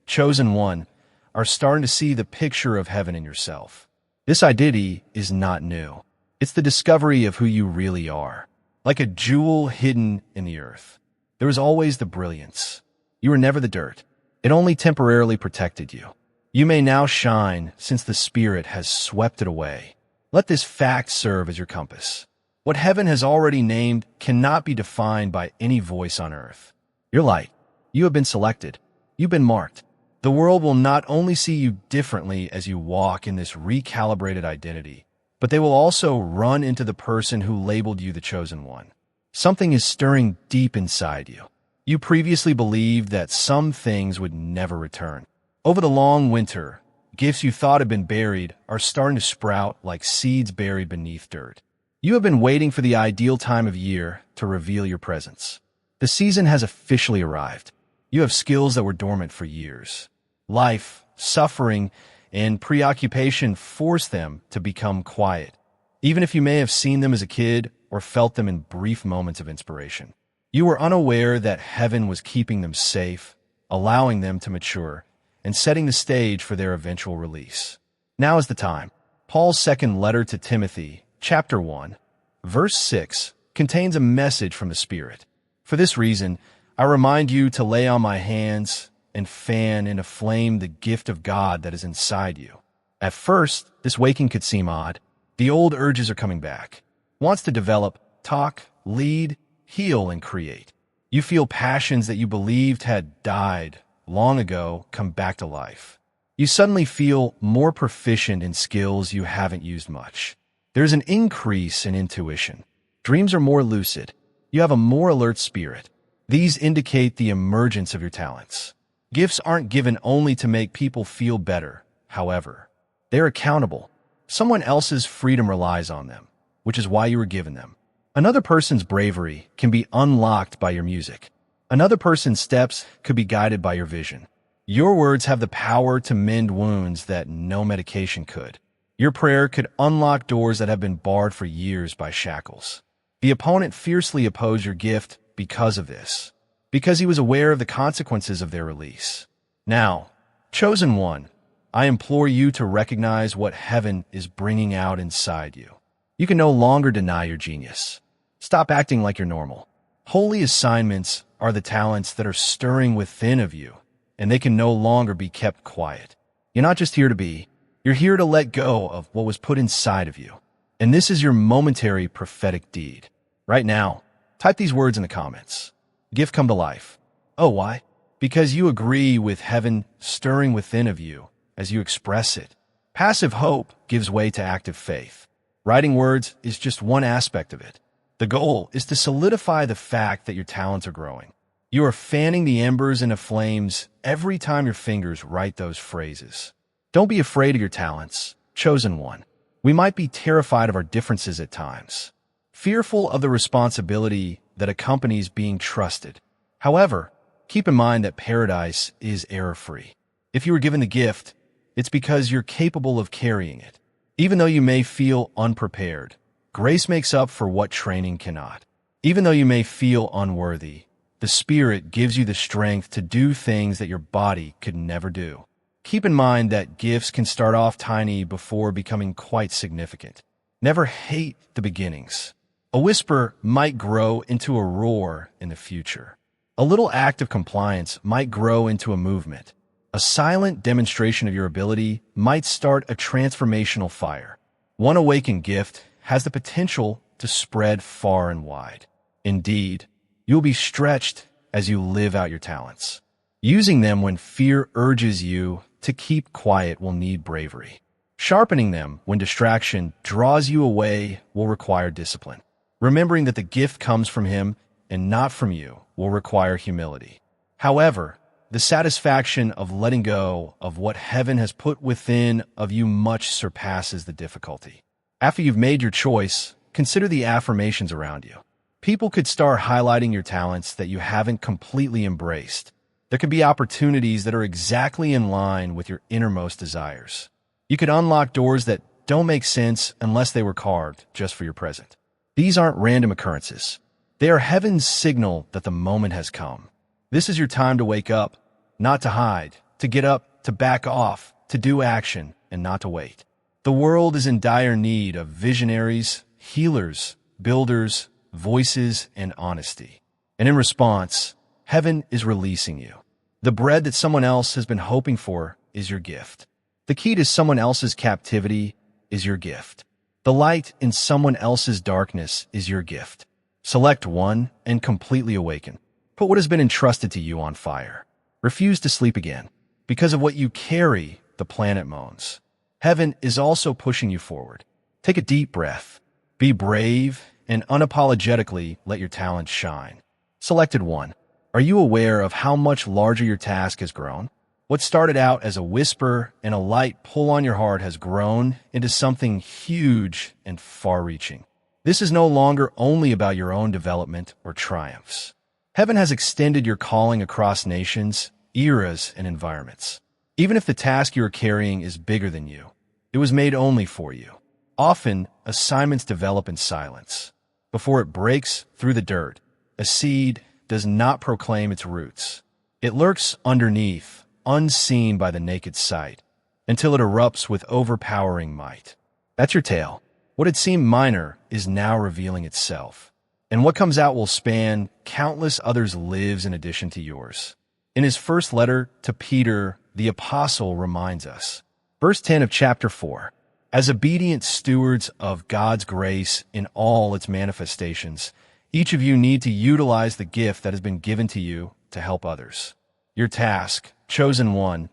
chosen one, are starting to see the picture of heaven in yourself. This identity is not new. It's the discovery of who you really are. Like a jewel hidden in the earth, there is always the brilliance. You were never the dirt. It only temporarily protected you. You may now shine since the Spirit has swept it away. Let this fact serve as your compass. What heaven has already named cannot be defined by any voice on earth. Your light. You have been selected. You've been marked. The world will not only see you differently as you walk in this recalibrated identity, but they will also run into the person who labeled you the chosen one. Something is stirring deep inside you. You previously believed that some things would never return. Over the long winter, gifts you thought had been buried are starting to sprout like seeds buried beneath dirt. You have been waiting for the ideal time of year to reveal your presence. The season has officially arrived. You have skills that were dormant for years. Life, suffering, and preoccupation force them to become quiet, even if you may have seen them as a kid or felt them in brief moments of inspiration. You were unaware that heaven was keeping them safe, allowing them to mature, and setting the stage for their eventual release. Now is the time. Paul's second letter to Timothy, chapter 1, verse 6, contains a message from the Spirit. For this reason, I remind you to lay on my hands and fan into flame the gift of God that is inside you. At first, this waking could seem odd. The old urges are coming back. Wants to develop, talk, lead, heal, and create. You feel passions that you believed had died long ago come back to life. You suddenly feel more proficient in skills you haven't used much. There's an increase in intuition. Dreams are more lucid. You have a more alert spirit. These indicate the emergence of your talents. Gifts aren't given only to make people feel better, however. They're accountable. Someone else's freedom relies on them, which is why you were given them. Another person's bravery can be unlocked by your music. Another person's steps could be guided by your vision. Your words have the power to mend wounds that no medication could. Your prayer could unlock doors that have been barred for years by shackles. The opponent fiercely opposed your gift because of this, because he was aware of the consequences of their release. Now, chosen one, I implore you to recognize what heaven is bringing out inside you. You can no longer deny your genius. Stop acting like you're normal. Holy assignments are the talents that are stirring within of you, and they can no longer be kept quiet. You're not just here to be, you're here to let go of what was put inside of you. And this is your momentary prophetic deed. Right now, type these words in the comments. Gift come to life. Oh, why? Because you agree with heaven stirring within of you as you express it. Passive hope gives way to active faith. Writing words is just one aspect of it. The goal is to solidify the fact that your talents are growing. You are fanning the embers into flames every time your fingers write those phrases. Don't be afraid of your talents, chosen one. We might be terrified of our differences at times, fearful of the responsibility that accompanies being trusted. However, keep in mind that paradise is error-free. If you were given the gift, it's because you're capable of carrying it. Even though you may feel unprepared, grace makes up for what training cannot. Even though you may feel unworthy, the Spirit gives you the strength to do things that your body could never do. Keep in mind that gifts can start off tiny before becoming quite significant. Never hate the beginnings. A whisper might grow into a roar in the future. A little act of compliance might grow into a movement. A silent demonstration of your ability might start a transformational fire. One awakened gift has the potential to spread far and wide. Indeed, you'll be stretched as you live out your talents. Using them when fear urges you to keep quiet will need bravery. Sharpening them when distraction draws you away will require discipline. Remembering that the gift comes from Him and not from you will require humility. However, the satisfaction of letting go of what heaven has put within of you much surpasses the difficulty. After you've made your choice, consider the affirmations around you. People could start highlighting your talents that you haven't completely embraced. There could be opportunities that are exactly in line with your innermost desires. You could unlock doors that don't make sense unless they were carved just for your present. These aren't random occurrences. They are heaven's signal that the moment has come. This is your time to wake up, not to hide, to get up, to back off, to do action, and not to wait. The world is in dire need of visionaries, healers, builders, voices, and honesty. And in response, heaven is releasing you. The bread that someone else has been hoping for is your gift. The key to someone else's captivity is your gift. The light in someone else's darkness is your gift. Select one and completely awaken. Put what has been entrusted to you on fire. Refuse to sleep again. Because of what you carry, the planet moans. Heaven is also pushing you forward. Take a deep breath. Be brave and unapologetically let your talents shine. Selected one. Are you aware of how much larger your task has grown? What started out as a whisper and a light pull on your heart has grown into something huge and far-reaching. This is no longer only about your own development or triumphs. Heaven has extended your calling across nations, eras, and environments. Even if the task you are carrying is bigger than you, it was made only for you. Often, assignments develop in silence. Before it breaks through the dirt, a seed does not proclaim its roots. It lurks underneath, unseen by the naked sight, until it erupts with overpowering might. That's your tale. What had seemed minor is now revealing itself. And what comes out will span countless others' lives in addition to yours. In his first letter to Peter, the apostle reminds us. Verse 10 of chapter 4. As obedient stewards of God's grace in all its manifestations, each of you need to utilize the gift that has been given to you to help others. Your task, chosen one,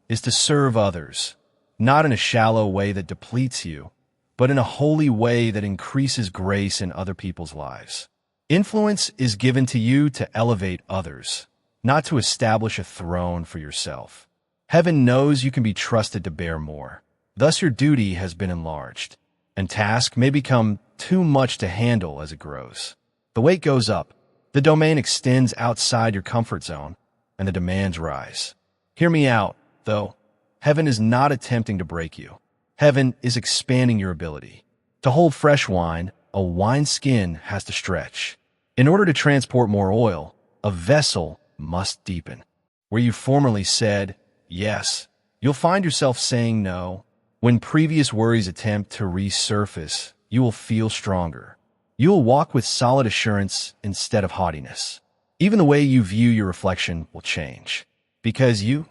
is to serve others, not in a shallow way that depletes you, but in a holy way that increases grace in other people's lives. Influence is given to you to elevate others, not to establish a throne for yourself. Heaven knows you can be trusted to bear more. Thus your duty has been enlarged, and task may become too much to handle as it grows. The weight goes up, the domain extends outside your comfort zone, and the demands rise. Hear me out, though. Heaven is not attempting to break you. Heaven is expanding your ability. To hold fresh wine, a wineskin has to stretch. In order to transport more oil, a vessel must deepen. Where you formerly said yes, you'll find yourself saying no. When previous worries attempt to resurface, you will feel stronger. You will walk with solid assurance instead of haughtiness. Even the way you view your reflection will change. Because you,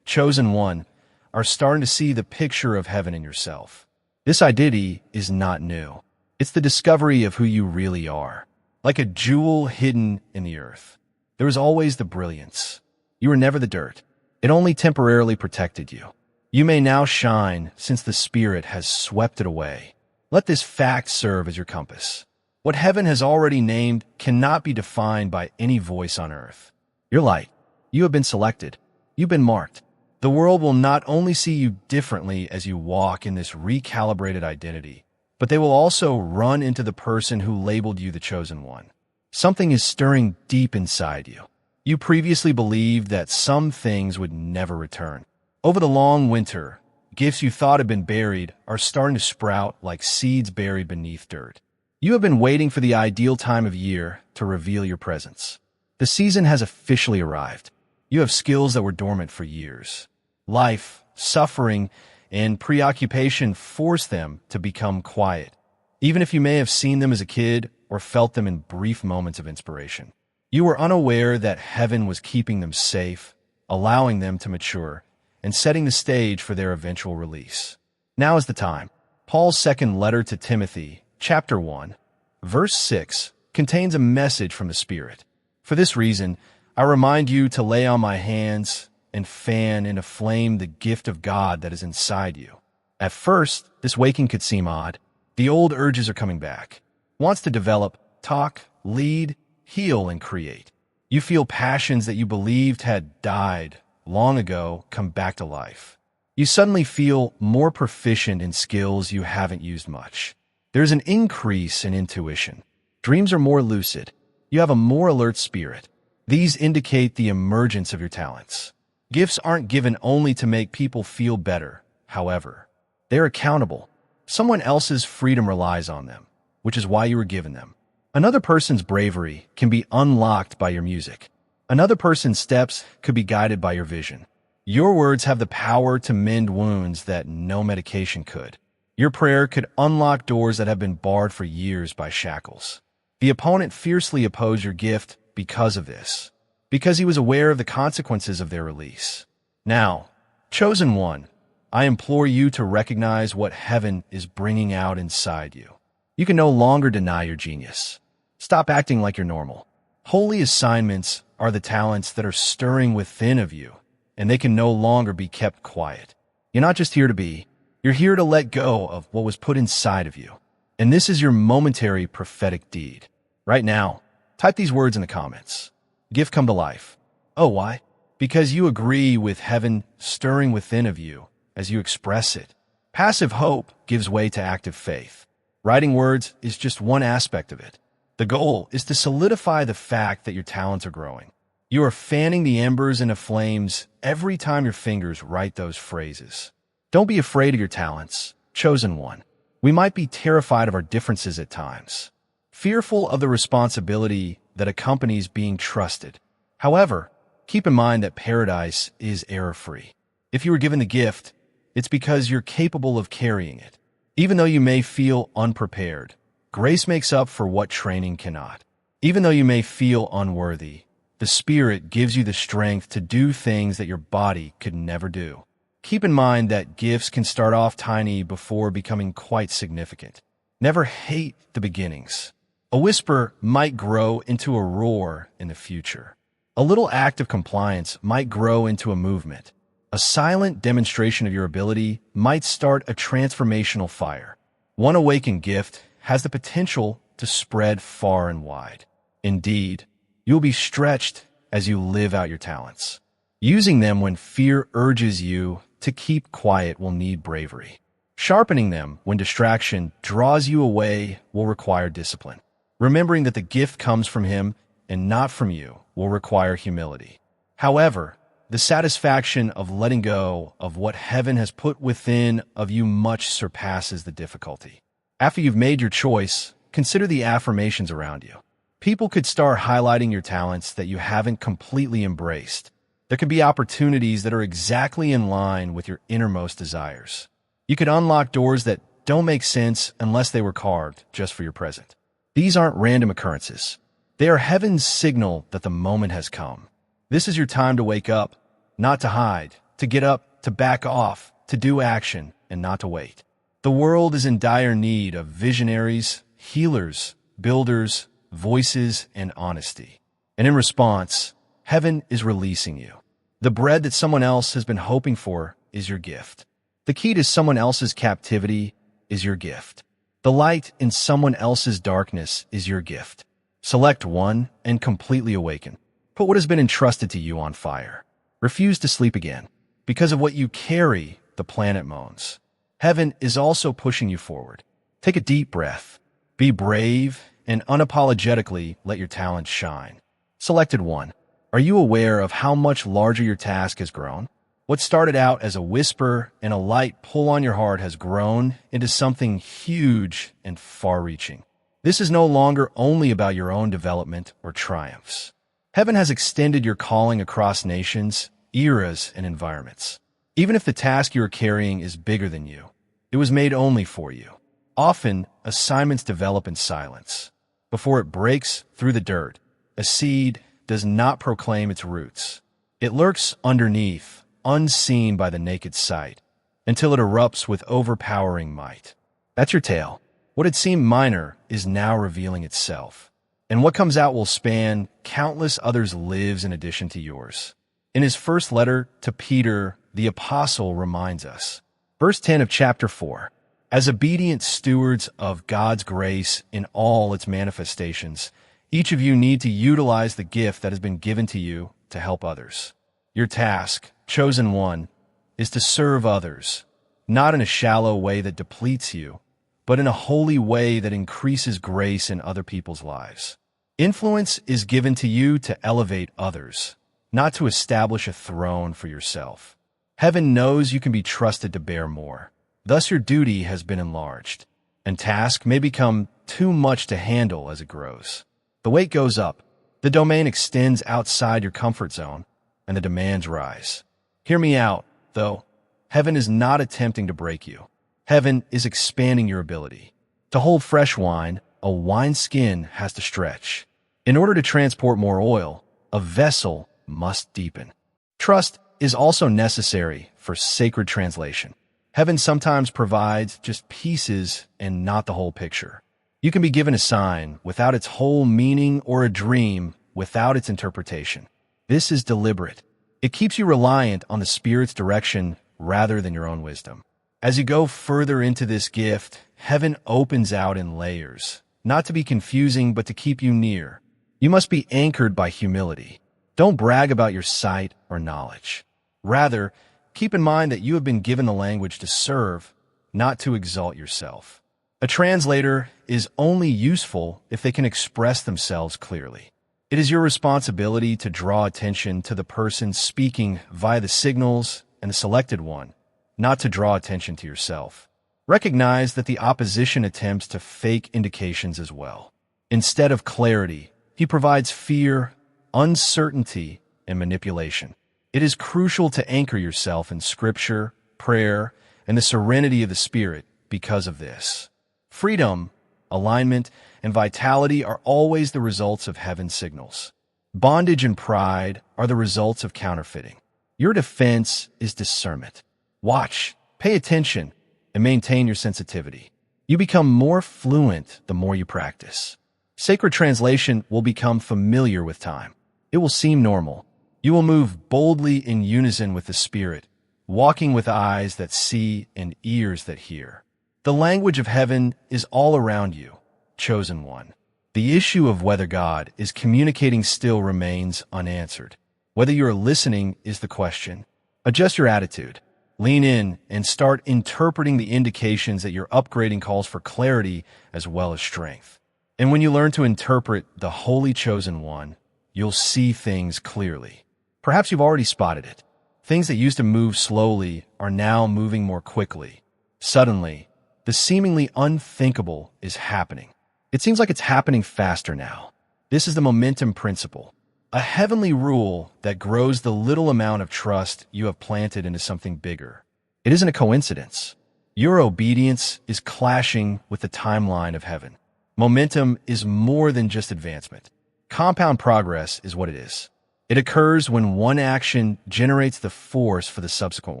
chosen one, are starting to see the picture of heaven in yourself. This identity is not new. It's the discovery of who you really are. Like a jewel hidden in the earth, there is always the brilliance. You were never the dirt. It only temporarily protected you. You may now shine since the Spirit has swept it away. Let this fact serve as your compass. What heaven has already named cannot be defined by any voice on earth. Your light. You have been selected. You've been marked. The world will not only see you differently as you walk in this recalibrated identity, but they will also run into the person who labeled you the chosen one. Something is stirring deep inside you. You previously believed that some things would never return. Over the long winter, gifts you thought had been buried are starting to sprout like seeds buried beneath dirt. You have been waiting for the ideal time of year to reveal your presence. The season has officially arrived. You have skills that were dormant for years. Life, suffering, and preoccupation force them to become quiet, even if you may have seen them as a kid or felt them in brief moments of inspiration. You were unaware that heaven was keeping them safe, allowing them to mature, and setting the stage for their eventual release. Now is the time. Paul's second letter to Timothy, chapter 1, verse 6, contains a message from the Spirit. For this reason, I remind you to lay on my hands and fan into flame the gift of God that is inside you. At first, this waking could seem odd. The old urges are coming back. Wants to develop, talk, lead, heal, and create. You feel passions that you believed had died long ago come back to life. You suddenly feel more proficient in skills you haven't used much. There's an increase in intuition. Dreams are more lucid. You have a more alert spirit. These indicate the emergence of your talents. Gifts aren't given only to make people feel better, however. They're accountable. Someone else's freedom relies on them, which is why you were given them. Another person's bravery can be unlocked by your music. Another person's steps could be guided by your vision. Your words have the power to mend wounds that no medication could. Your prayer could unlock doors that have been barred for years by shackles. The opponent fiercely opposed your gift because of this, because he was aware of the consequences of their release. Now, chosen one, I implore you to recognize what heaven is bringing out inside you. You can no longer deny your genius. Stop acting like you're normal. Holy assignments are the talents that are stirring within of you, and they can no longer be kept quiet. You're not just here to be. You're here to let go of what was put inside of you. And this is your momentary prophetic deed. Right now, type these words in the comments. Gift come to life. Oh, why? Because you agree with heaven stirring within of you as you express it. Passive hope gives way to active faith. Writing words is just one aspect of it. The goal is to solidify the fact that your talents are growing. You are fanning the embers into flames every time your fingers write those phrases. Don't be afraid of your talents, chosen one. We might be terrified of our differences at times, fearful of the responsibility that accompanies being trusted. However, keep in mind that paradise is error-free. If you were given the gift, it's because you're capable of carrying it. Even though you may feel unprepared, grace makes up for what training cannot. Even though you may feel unworthy, the Spirit gives you the strength to do things that your body could never do. Keep in mind that gifts can start off tiny before becoming quite significant. Never hate the beginnings. A whisper might grow into a roar in the future. A little act of compliance might grow into a movement. A silent demonstration of your ability might start a transformational fire. One awakened gift has the potential to spread far and wide. Indeed, you'll be stretched as you live out your talents. Using them when fear urges you to keep quiet will need bravery. Sharpening them when distraction draws you away will require discipline. Remembering that the gift comes from Him and not from you will require humility. However, the satisfaction of letting go of what heaven has put within of you much surpasses the difficulty. After you've made your choice, consider the affirmations around you. People could start highlighting your talents that you haven't completely embraced. There could be opportunities that are exactly in line with your innermost desires. You could unlock doors that don't make sense unless they were carved just for your present. These aren't random occurrences. They are heaven's signal that the moment has come. This is your time to wake up, not to hide, to get up, to back off, to do action, and not to wait. The world is in dire need of visionaries, healers, builders, voices, and honesty. And in response, heaven is releasing you. The bread that someone else has been hoping for is your gift. The key to someone else's captivity is your gift. The light in someone else's darkness is your gift. Select one and completely awaken. Put what has been entrusted to you on fire. Refuse to sleep again. Because of what you carry, the planet moans. Heaven is also pushing you forward. Take a deep breath. Be brave and unapologetically let your talent shine. Selected one. Are you aware of how much larger your task has grown? What started out as a whisper and a light pull on your heart has grown into something huge and far-reaching. This is no longer only about your own development or triumphs. Heaven has extended your calling across nations, eras, and environments. Even if the task you are carrying is bigger than you, it was made only for you. Often, assignments develop in silence. Before it breaks through the dirt, a seed does not proclaim its roots. It lurks underneath, unseen by the naked sight, until it erupts with overpowering might. That's your tale. What had seemed minor is now revealing itself. And what comes out will span countless others' lives in addition to yours. In his first letter to Peter, the apostle reminds us. Verse 10 of chapter 4. As obedient stewards of God's grace in all its manifestations, each of you need to utilize the gift that has been given to you to help others. Your task, chosen one, is to serve others, not in a shallow way that depletes you, but in a holy way that increases grace in other people's lives. Influence is given to you to elevate others, not to establish a throne for yourself. Heaven knows you can be trusted to bear more. Thus your duty has been enlarged, and task may become too much to handle as it grows. The weight goes up, the domain extends outside your comfort zone, and the demands rise. Hear me out, though. Heaven is not attempting to break you. Heaven is expanding your ability. To hold fresh wine, a wineskin has to stretch. In order to transport more oil, a vessel must deepen. Trust is also necessary for sacred translation. Heaven sometimes provides just pieces and not the whole picture. You can be given a sign without its whole meaning or a dream without its interpretation. This is deliberate. It keeps you reliant on the Spirit's direction rather than your own wisdom. As you go further into this gift, heaven opens out in layers, not to be confusing but to keep you near. You must be anchored by humility. Don't brag about your sight or knowledge. Rather, keep in mind that you have been given the language to serve, not to exalt yourself. A translator is only useful if they can express themselves clearly. It is your responsibility to draw attention to the person speaking via the signals and the selected one, not to draw attention to yourself. Recognize that the opposition attempts to fake indications as well. Instead of clarity, he provides fear, uncertainty, and manipulation. It is crucial to anchor yourself in Scripture, prayer, and the serenity of the Spirit because of this. Freedom, alignment, and vitality are always the results of heaven's signals. Bondage and pride are the results of counterfeiting. Your defense is discernment. Watch, pay attention, and maintain your sensitivity. You become more fluent the more you practice. Sacred translation will become familiar with time. It will seem normal. You will move boldly in unison with the Spirit, walking with eyes that see and ears that hear. The language of heaven is all around you, chosen one. The issue of whether God is communicating still remains unanswered. Whether you are listening is the question. Adjust your attitude. Lean in and start interpreting the indications that your upgrading calls for clarity as well as strength. And when you learn to interpret the Holy Chosen One, you'll see things clearly. Perhaps you've already spotted it. Things that used to move slowly are now moving more quickly. Suddenly, the seemingly unthinkable is happening. It seems like it's happening faster now. This is the momentum principle, a heavenly rule that grows the little amount of trust you have planted into something bigger. It isn't a coincidence. Your obedience is clashing with the timeline of heaven. Momentum is more than just advancement. Compound progress is what it is. It occurs when one action generates the force for the subsequent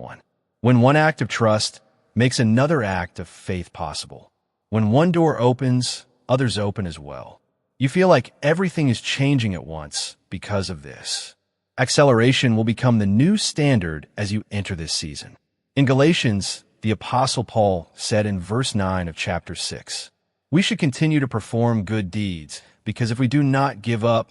one. When one act of trust makes another act of faith possible. When one door opens, others open as well. You feel like everything is changing at once because of this. Acceleration will become the new standard as you enter this season. In Galatians, the Apostle Paul said in verse 9 of chapter 6, "We should continue to perform good deeds, because if we do not give up,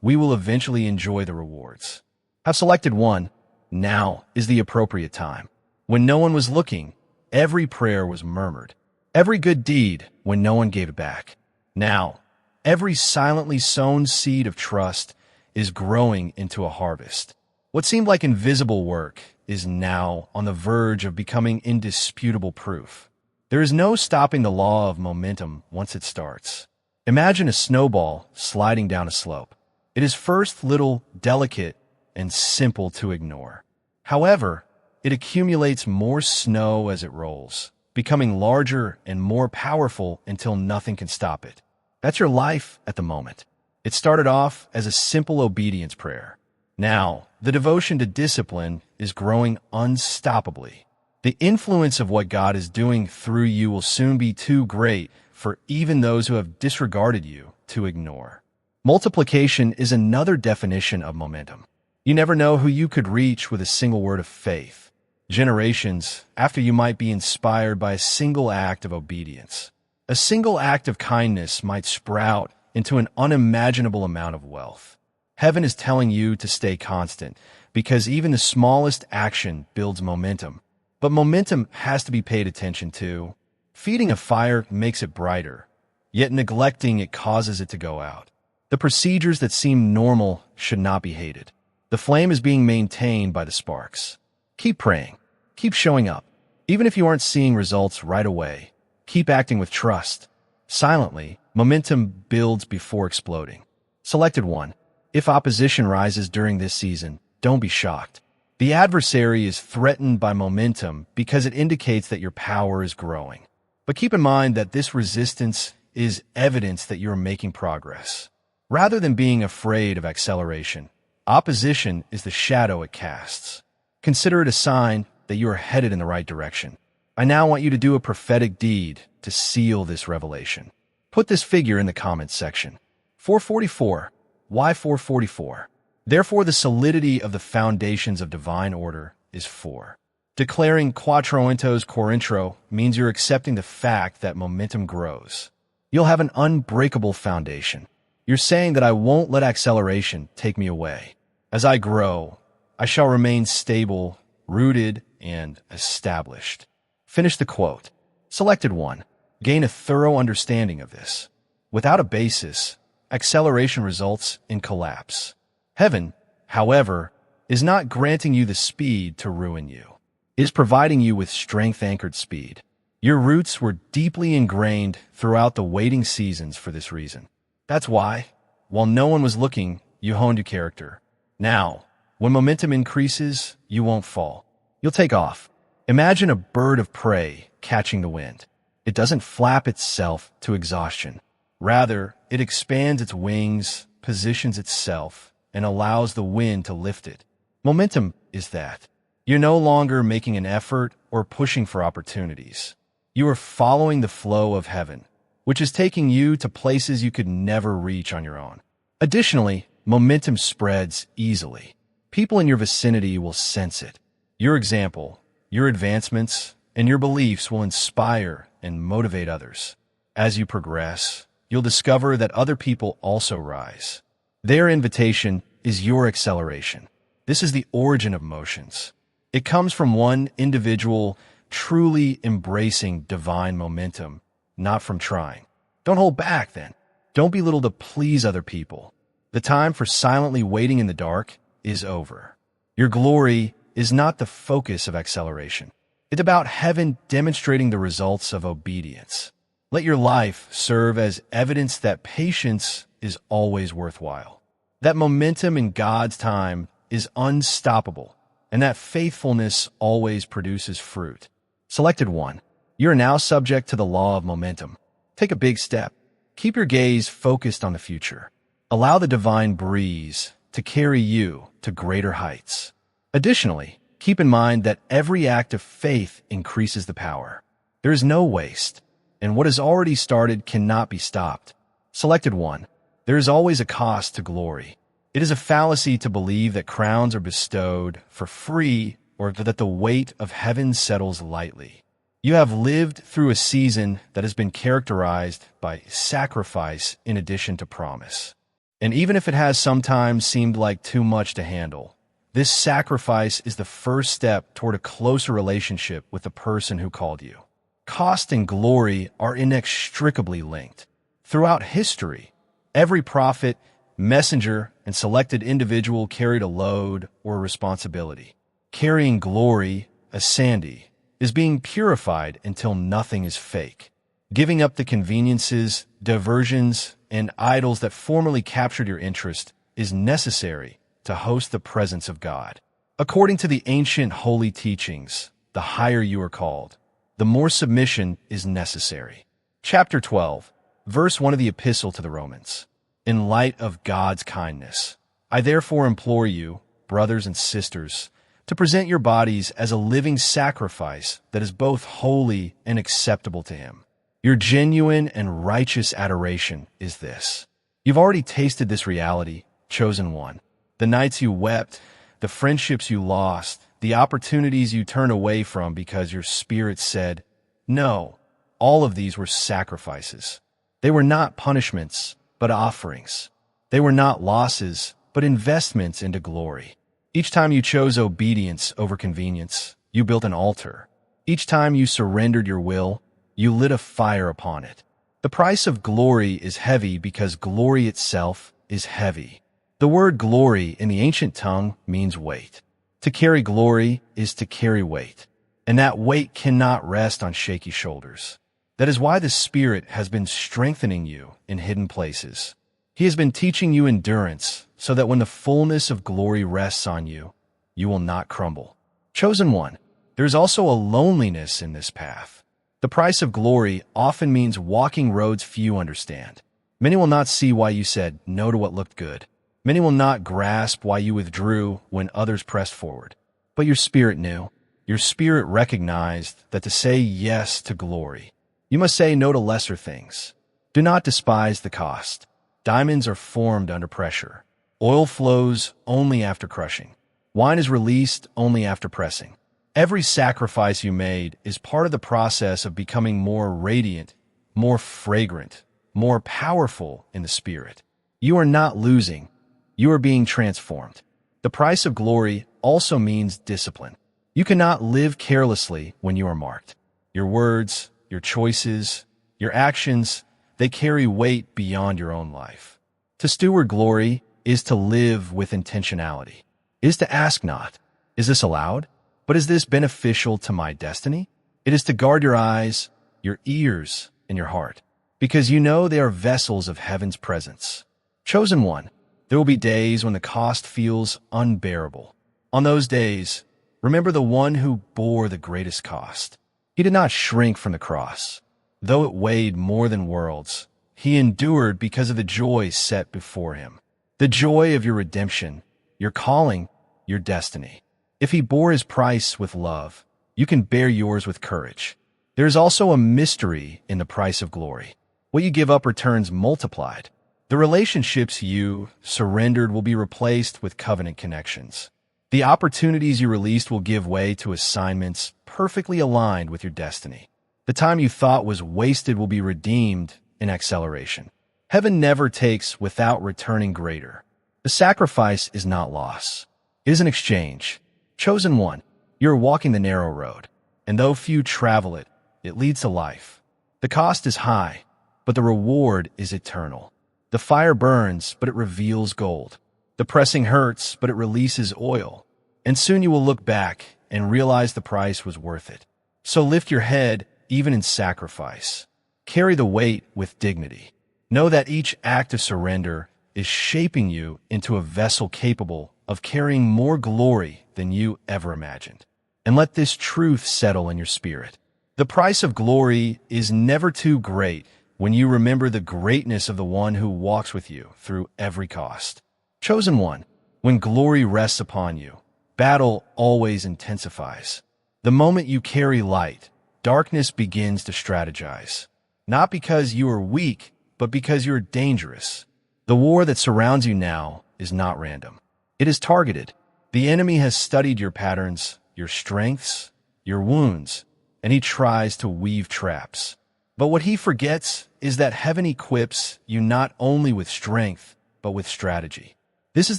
we will eventually enjoy the rewards." I've selected one. Now is the appropriate time. When no one was looking, every prayer was murmured. Every good deed when no one gave it back. Now, every silently sown seed of trust is growing into a harvest. What seemed like invisible work is now on the verge of becoming indisputable proof. There is no stopping the law of momentum once it starts. Imagine a snowball sliding down a slope. It is first little, delicate, and simple to ignore. However, it accumulates more snow as it rolls, becoming larger and more powerful until nothing can stop it. That's your life at the moment. It started off as a simple obedience prayer. Now, the devotion to discipline is growing unstoppably. The influence of what God is doing through you will soon be too great for even those who have disregarded you to ignore. Multiplication is another definition of momentum. You never know who you could reach with a single word of faith. Generations after you might be inspired by a single act of obedience. A single act of kindness might sprout into an unimaginable amount of wealth. Heaven is telling you to stay constant because even the smallest action builds momentum. But momentum has to be paid attention to. Feeding a fire makes it brighter, yet neglecting it causes it to go out. The procedures that seem normal should not be hated. The flame is being maintained by the sparks. Keep praying. Keep showing up. Even if you aren't seeing results right away, keep acting with trust. Silently, momentum builds before exploding. Selected one. If opposition rises during this season, don't be shocked. The adversary is threatened by momentum because it indicates that your power is growing. But keep in mind that this resistance is evidence that you're making progress. Rather than being afraid of acceleration, opposition is the shadow it casts. Consider it a sign that you are headed in the right direction. I now want you to do a prophetic deed to seal this revelation. Put this figure in the comments section. 444. Why 444? Therefore, the solidity of the foundations of divine order is 4. Declaring quattro intos cor intro means you're accepting the fact that momentum grows. You'll have an unbreakable foundation. You're saying that I won't let acceleration take me away. As I grow, I shall remain stable, rooted, and established. Finish the quote. Selected one. Gain a thorough understanding of this. Without a basis, acceleration results in collapse. Heaven, however, is not granting you the speed to ruin you. It is providing you with strength-anchored speed. Your roots were deeply ingrained throughout the waiting seasons for this reason. That's why, while no one was looking, you honed your character. Now, when momentum increases, you won't fall. You'll take off. Imagine a bird of prey catching the wind. It doesn't flap itself to exhaustion. Rather, it expands its wings, positions itself, and allows the wind to lift it. Momentum is that. You're no longer making an effort or pushing for opportunities. You are following the flow of heaven, which is taking you to places you could never reach on your own. Additionally, momentum spreads easily. People in your vicinity will sense it. Your example, your advancements, and your beliefs will inspire and motivate others. As you progress, you'll discover that other people also rise. Their invitation is your acceleration. This is the origin of motions. It comes from one individual truly embracing divine momentum, not from trying. Don't hold back, then. Don't be little to please other people. The time for silently waiting in the dark is over. Your glory is not the focus of acceleration. It's about heaven demonstrating the results of obedience. Let your life serve as evidence that patience is always worthwhile, that momentum in God's time is unstoppable, and that faithfulness always produces fruit. Selected 1. You are now subject to the law of momentum. Take a big step. Keep your gaze focused on the future. Allow the divine breeze to carry you to greater heights. Additionally, keep in mind that every act of faith increases the power. There is no waste, and what has already started cannot be stopped. Selected 1. There is always a cost to glory. It is a fallacy to believe that crowns are bestowed for free or that the weight of heaven settles lightly. You have lived through a season that has been characterized by sacrifice in addition to promise. And even if it has sometimes seemed like too much to handle, this sacrifice is the first step toward a closer relationship with the person who called you. Cost and glory are inextricably linked. Throughout history, every prophet, messenger, and selected individual carried a load or responsibility. Carrying glory, as Sandy, is being purified until nothing is fake. Giving up the conveniences, diversions, and idols that formerly captured your interest is necessary to host the presence of God. According to the ancient holy teachings, the higher you are called, the more submission is necessary. Chapter 12, verse 1 of the Epistle to the Romans. In light of God's kindness, I therefore implore you, brothers and sisters, to present your bodies as a living sacrifice that is both holy and acceptable to Him. Your genuine and righteous adoration is this. You've already tasted this reality, chosen one. The nights you wept, the friendships you lost, the opportunities you turned away from because your spirit said, no, all of these were sacrifices. They were not punishments, but offerings. They were not losses, but investments into glory. Each time you chose obedience over convenience, you built an altar. Each time you surrendered your will, you lit a fire upon it. The price of glory is heavy because glory itself is heavy. The word glory in the ancient tongue means weight. To carry glory is to carry weight, and that weight cannot rest on shaky shoulders. That is why the Spirit has been strengthening you in hidden places. He has been teaching you endurance so that when the fullness of glory rests on you, you will not crumble. Chosen one, there is also a loneliness in this path. The price of glory often means walking roads few understand. Many will not see why you said no to what looked good. Many will not grasp why you withdrew when others pressed forward. But your spirit knew. Your spirit recognized that to say yes to glory, you must say no to lesser things. Do not despise the cost. Diamonds are formed under pressure. Oil flows only after crushing. Wine is released only after pressing. Every sacrifice you made is part of the process of becoming more radiant, more fragrant, more powerful in the spirit. You are not losing. You are being transformed. The price of glory also means discipline. You cannot live carelessly when you are marked. Your words, your choices, your actions, they carry weight beyond your own life. To steward glory is to live with intentionality, is to ask not, is this allowed? But is this beneficial to my destiny? It is to guard your eyes, your ears, and your heart, because you know they are vessels of heaven's presence. Chosen one, there will be days when the cost feels unbearable. On those days, remember the one who bore the greatest cost. He did not shrink from the cross. Though it weighed more than worlds, he endured because of the joy set before him. The joy of your redemption, your calling, your destiny. If he bore his price with love, you can bear yours with courage. There is also a mystery in the price of glory. What you give up returns multiplied. The relationships you surrendered will be replaced with covenant connections. The opportunities you released will give way to assignments perfectly aligned with your destiny. The time you thought was wasted will be redeemed in acceleration. Heaven never takes without returning greater. The sacrifice is not loss. It is an exchange. Chosen one, you are walking the narrow road, and though few travel it, it leads to life. The cost is high, but the reward is eternal. The fire burns, but it reveals gold. The pressing hurts, but it releases oil. And soon you will look back and realize the price was worth it. So lift your head, even in sacrifice. Carry the weight with dignity. Know that each act of surrender is shaping you into a vessel capable of carrying more glory than you ever imagined. And let this truth settle in your spirit. The price of glory is never too great when you remember the greatness of the one who walks with you through every cost. Chosen one, when glory rests upon you, battle always intensifies. The moment you carry light, darkness begins to strategize. Not because you are weak, but because you are dangerous. The war that surrounds you now is not random. It is targeted. The enemy has studied your patterns, your strengths, your wounds, and he tries to weave traps. But what he forgets is that heaven equips you not only with strength, but with strategy. This is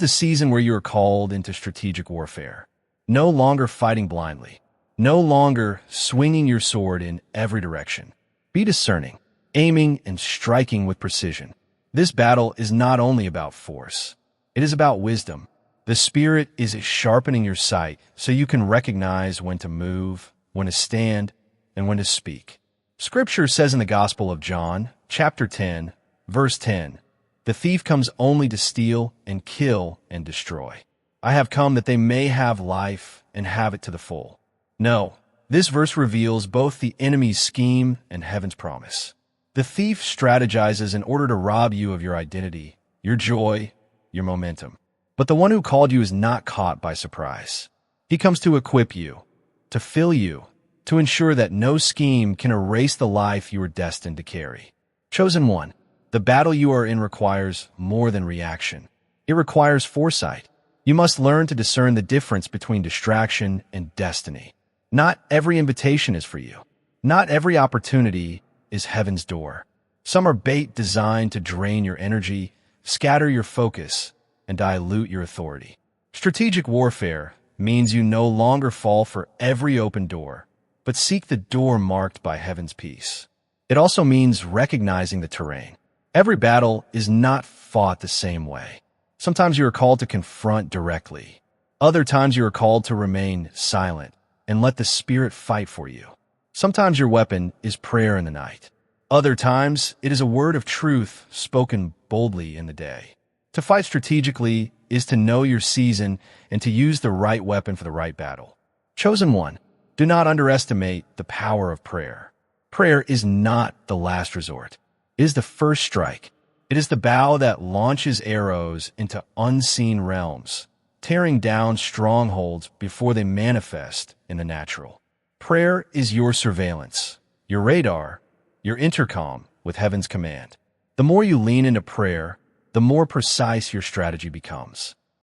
the season where you are called into strategic warfare. No longer fighting blindly. No longer swinging your sword in every direction. Be discerning, aiming and striking with precision. This battle is not only about force. It is about wisdom. The Spirit is sharpening your sight so you can recognize when to move, when to stand, and when to speak. Scripture says in the Gospel of John, chapter 10, verse 10, "The thief comes only to steal and kill and destroy. I have come that they may have life and have it to the full." No, this verse reveals both the enemy's scheme and heaven's promise. The thief strategizes in order to rob you of your identity, your joy, your momentum. But the one who called you is not caught by surprise. He comes to equip you, to fill you, to ensure that no scheme can erase the life you are destined to carry. Chosen one, the battle you are in requires more than reaction. It requires foresight. You must learn to discern the difference between distraction and destiny. Not every invitation is for you. Not every opportunity is heaven's door. Some are bait designed to drain your energy, scatter your focus, and dilute your authority. Strategic warfare means you no longer fall for every open door, but seek the door marked by heaven's peace. It also means recognizing the terrain. Every battle is not fought the same way. Sometimes you are called to confront directly. Other times you are called to remain silent and let the Spirit fight for you. Sometimes your weapon is prayer in the night. Other times it is a word of truth spoken boldly in the day. To fight strategically is to know your season and to use the right weapon for the right battle. Chosen one, do not underestimate the power of prayer. Prayer is not the last resort. It is the first strike. It is the bow that launches arrows into unseen realms, tearing down strongholds before they manifest in the natural. Prayer is your surveillance, your radar, your intercom with heaven's command. The more you lean into prayer, the more precise your strategy becomes.